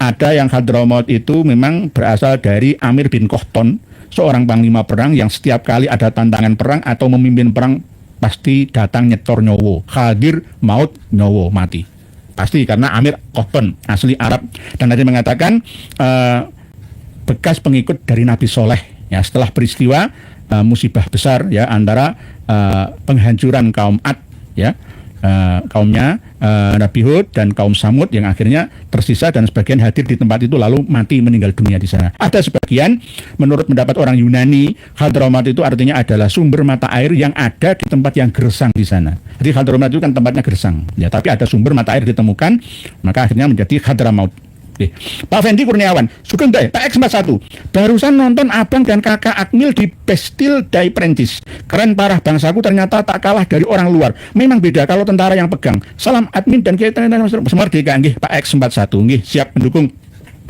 Ada yang Hadramaut itu memang berasal dari Amir bin Kohton, seorang panglima perang yang setiap kali ada tantangan perang atau memimpin perang pasti datang nyetor nyowo, hadir maut nyowo mati. Pasti karena Amir Kohton asli Arab dan tadi mengatakan bekas pengikut dari Nabi Soleh ya, setelah peristiwa musibah besar ya antara penghancuran kaum Ad ya, kaumnya Nabi Hud dan kaum Samud yang akhirnya tersisa dan sebagian hadir di tempat itu lalu mati meninggal dunia di sana. Ada sebagian menurut pendapat orang Yunani, Hadramaut itu artinya adalah sumber mata air yang ada di tempat yang gersang di sana. Jadi Hadramaut itu kan tempatnya gersang ya, tapi ada sumber mata air ditemukan, maka akhirnya menjadi Hadramaut. Pak Fendi Kurniawan, Sugeng Day, Pak X41, barusan nonton abang dan kakak Akmil di Bastille Day Prancis. Keren parah, bangsaku ternyata tak kalah dari orang luar. Memang beda kalau tentara yang pegang. Salam admin dan kita semerdeka, nggih Pak X41, nggih siap mendukung.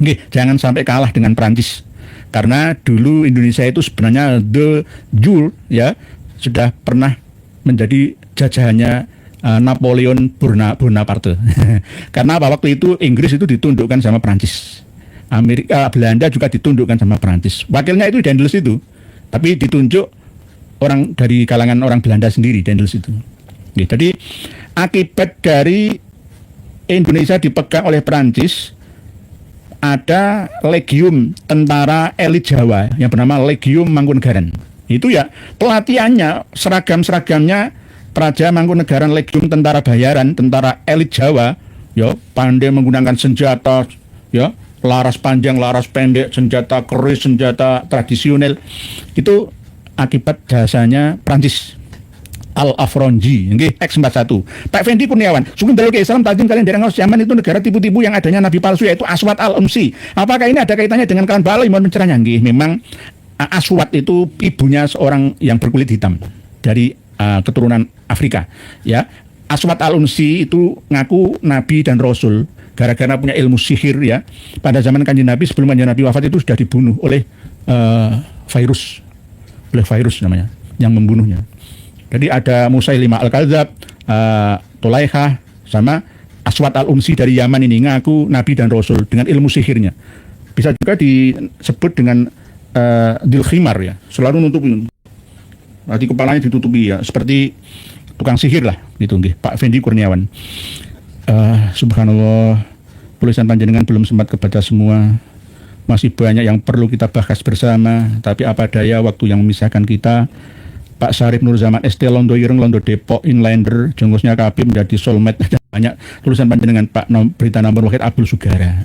Nggih, jangan sampai kalah dengan Prancis. Karena dulu Indonesia itu sebenarnya de jure ya, sudah pernah menjadi jajahannya Napoleon Bonaparte. Karena apa, waktu itu Inggris itu ditundukkan sama Prancis. Belanda juga ditundukkan sama Prancis. Wakilnya itu Daendels itu. Tapi ditunjuk orang dari kalangan orang Belanda sendiri, Daendels itu. Jadi akibat dari Indonesia dipegang oleh Prancis, ada legium tentara elit Jawa yang bernama Legium Mangkunegaran. Itu ya pelatihannya, seragam-seragamnya Praja Mangkunegaran, Legium tentara bayaran, tentara elit Jawa, ya, pandai menggunakan senjata, ya, laras panjang, laras pendek, senjata keris, senjata tradisional. Itu akibat jasanya Prancis. Al-Afronji, nggih, X41. Pak Fendi Kurniawan, sungguh dalu ke Islam tajam kalian dereng ngaos Yaman itu negara tipu-tipu yang adanya nabi palsu yaitu Aswad Al-Unsi. Apakah ini ada kaitannya dengan kawan Balai? Mohon pencerahnya. Nggih, memang Aswad itu ibunya seorang yang berkulit hitam dari keturunan Afrika ya. Aswad Al-Unsi itu ngaku nabi dan rasul gara-gara punya ilmu sihir ya. Pada zaman Kanjeng Nabi, sebelum Kanjeng Nabi wafat itu sudah dibunuh oleh virus namanya yang membunuhnya. Jadi ada Musailimah Al-Kadzab, Tulaikha sama Aswad Al-Unsi dari Yaman ini ngaku nabi dan rasul dengan ilmu sihirnya. Bisa juga disebut dengan Dilkhimar ya, selalu nutupin. Nanti kepalanya ditutupi ya, seperti tukang sihir lah gitu nggih, Pak Fendi Kurniawan. Subhanallah, tulisan panjenengan belum sempat kebaca semua. Masih banyak yang perlu kita bahas bersama, tapi apa daya waktu yang memisahkan kita. Pak Sarip Nur Zaman ST Londo Ireng Londo Depok Inlander jengusnya KB menjadi soulmate. Ada banyak tulisan panjenengan Pak Berita Nomor Wahid Abdul Sugara.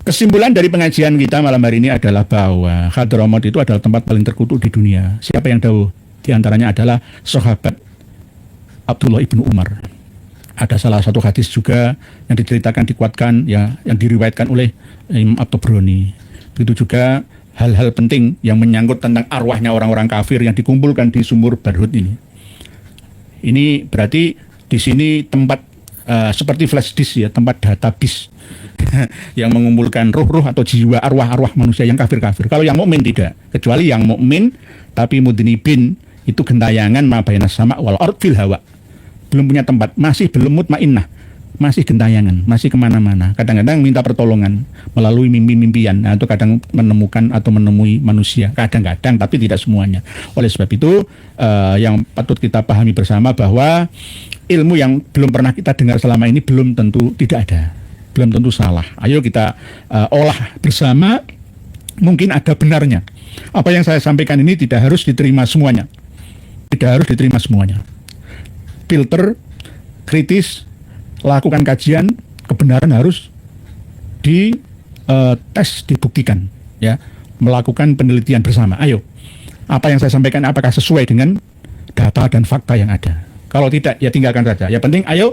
Kesimpulan dari pengajian kita malam hari ini adalah bahwa Hadramaut itu adalah tempat paling terkutuk di dunia. Siapa yang tahu? Di antaranya adalah sahabat Abdullah ibnu Umar. Ada salah satu hadis juga yang diceritakan dikuatkan ya, yang diriwayatkan oleh Imam At-Tabrani. Begitu juga hal-hal penting yang menyangkut tentang arwahnya orang-orang kafir yang dikumpulkan di sumur Barhut ini. Ini berarti di sini tempat seperti flash disk ya, tempat database yang mengumpulkan ruh-ruh atau jiwa arwah-arwah manusia yang kafir-kafir. Kalau yang mukmin tidak, kecuali yang mukmin tapi mudnibin itu gentayangan ma baina sama wal ard fil hawa. Belum punya tempat, masih belum mutmainnah, masih gentayangan, masih kemana-mana. Kadang-kadang minta pertolongan melalui mimpi-mimpian, atau kadang menemukan atau menemui manusia. Kadang-kadang, tapi tidak semuanya. Oleh sebab itu, yang patut kita pahami bersama bahwa ilmu yang belum pernah kita dengar selama ini belum tentu tidak ada, belum tentu salah. Ayo kita olah bersama, mungkin ada benarnya. Apa yang saya sampaikan ini tidak harus diterima semuanya. Tidak harus diterima semuanya. Filter, kritis, lakukan kajian, kebenaran harus dites, dibuktikan, ya, melakukan penelitian bersama. Ayo, apa yang saya sampaikan apakah sesuai dengan data dan fakta yang ada? Kalau tidak, ya tinggalkan saja. Yang penting, ayo,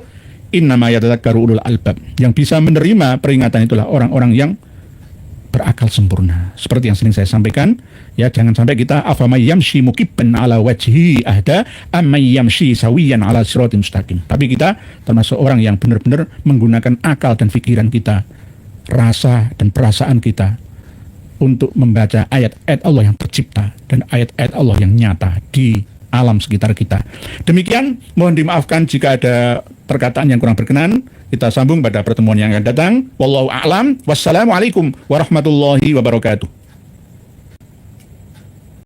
innama yatadzakkaru ulul albab. Yang bisa menerima peringatan itulah orang-orang yang berakal sempurna. Seperti yang sering saya sampaikan, ya, jangan sampai kita afamay yamshi mukibban ala wajhi ahda amay yamshi sawiyan ala siratin mustaqim. Tapi kita termasuk orang yang benar-benar menggunakan akal dan pikiran kita, rasa dan perasaan kita untuk membaca ayat-ayat Allah yang tercipta dan ayat-ayat Allah yang nyata di alam sekitar kita. Demikian, mohon dimaafkan jika ada perkataan yang kurang berkenan. Kita sambung pada pertemuan yang akan datang. Wallahu a'lam. Wassalamualaikum warahmatullahi wabarakatuh.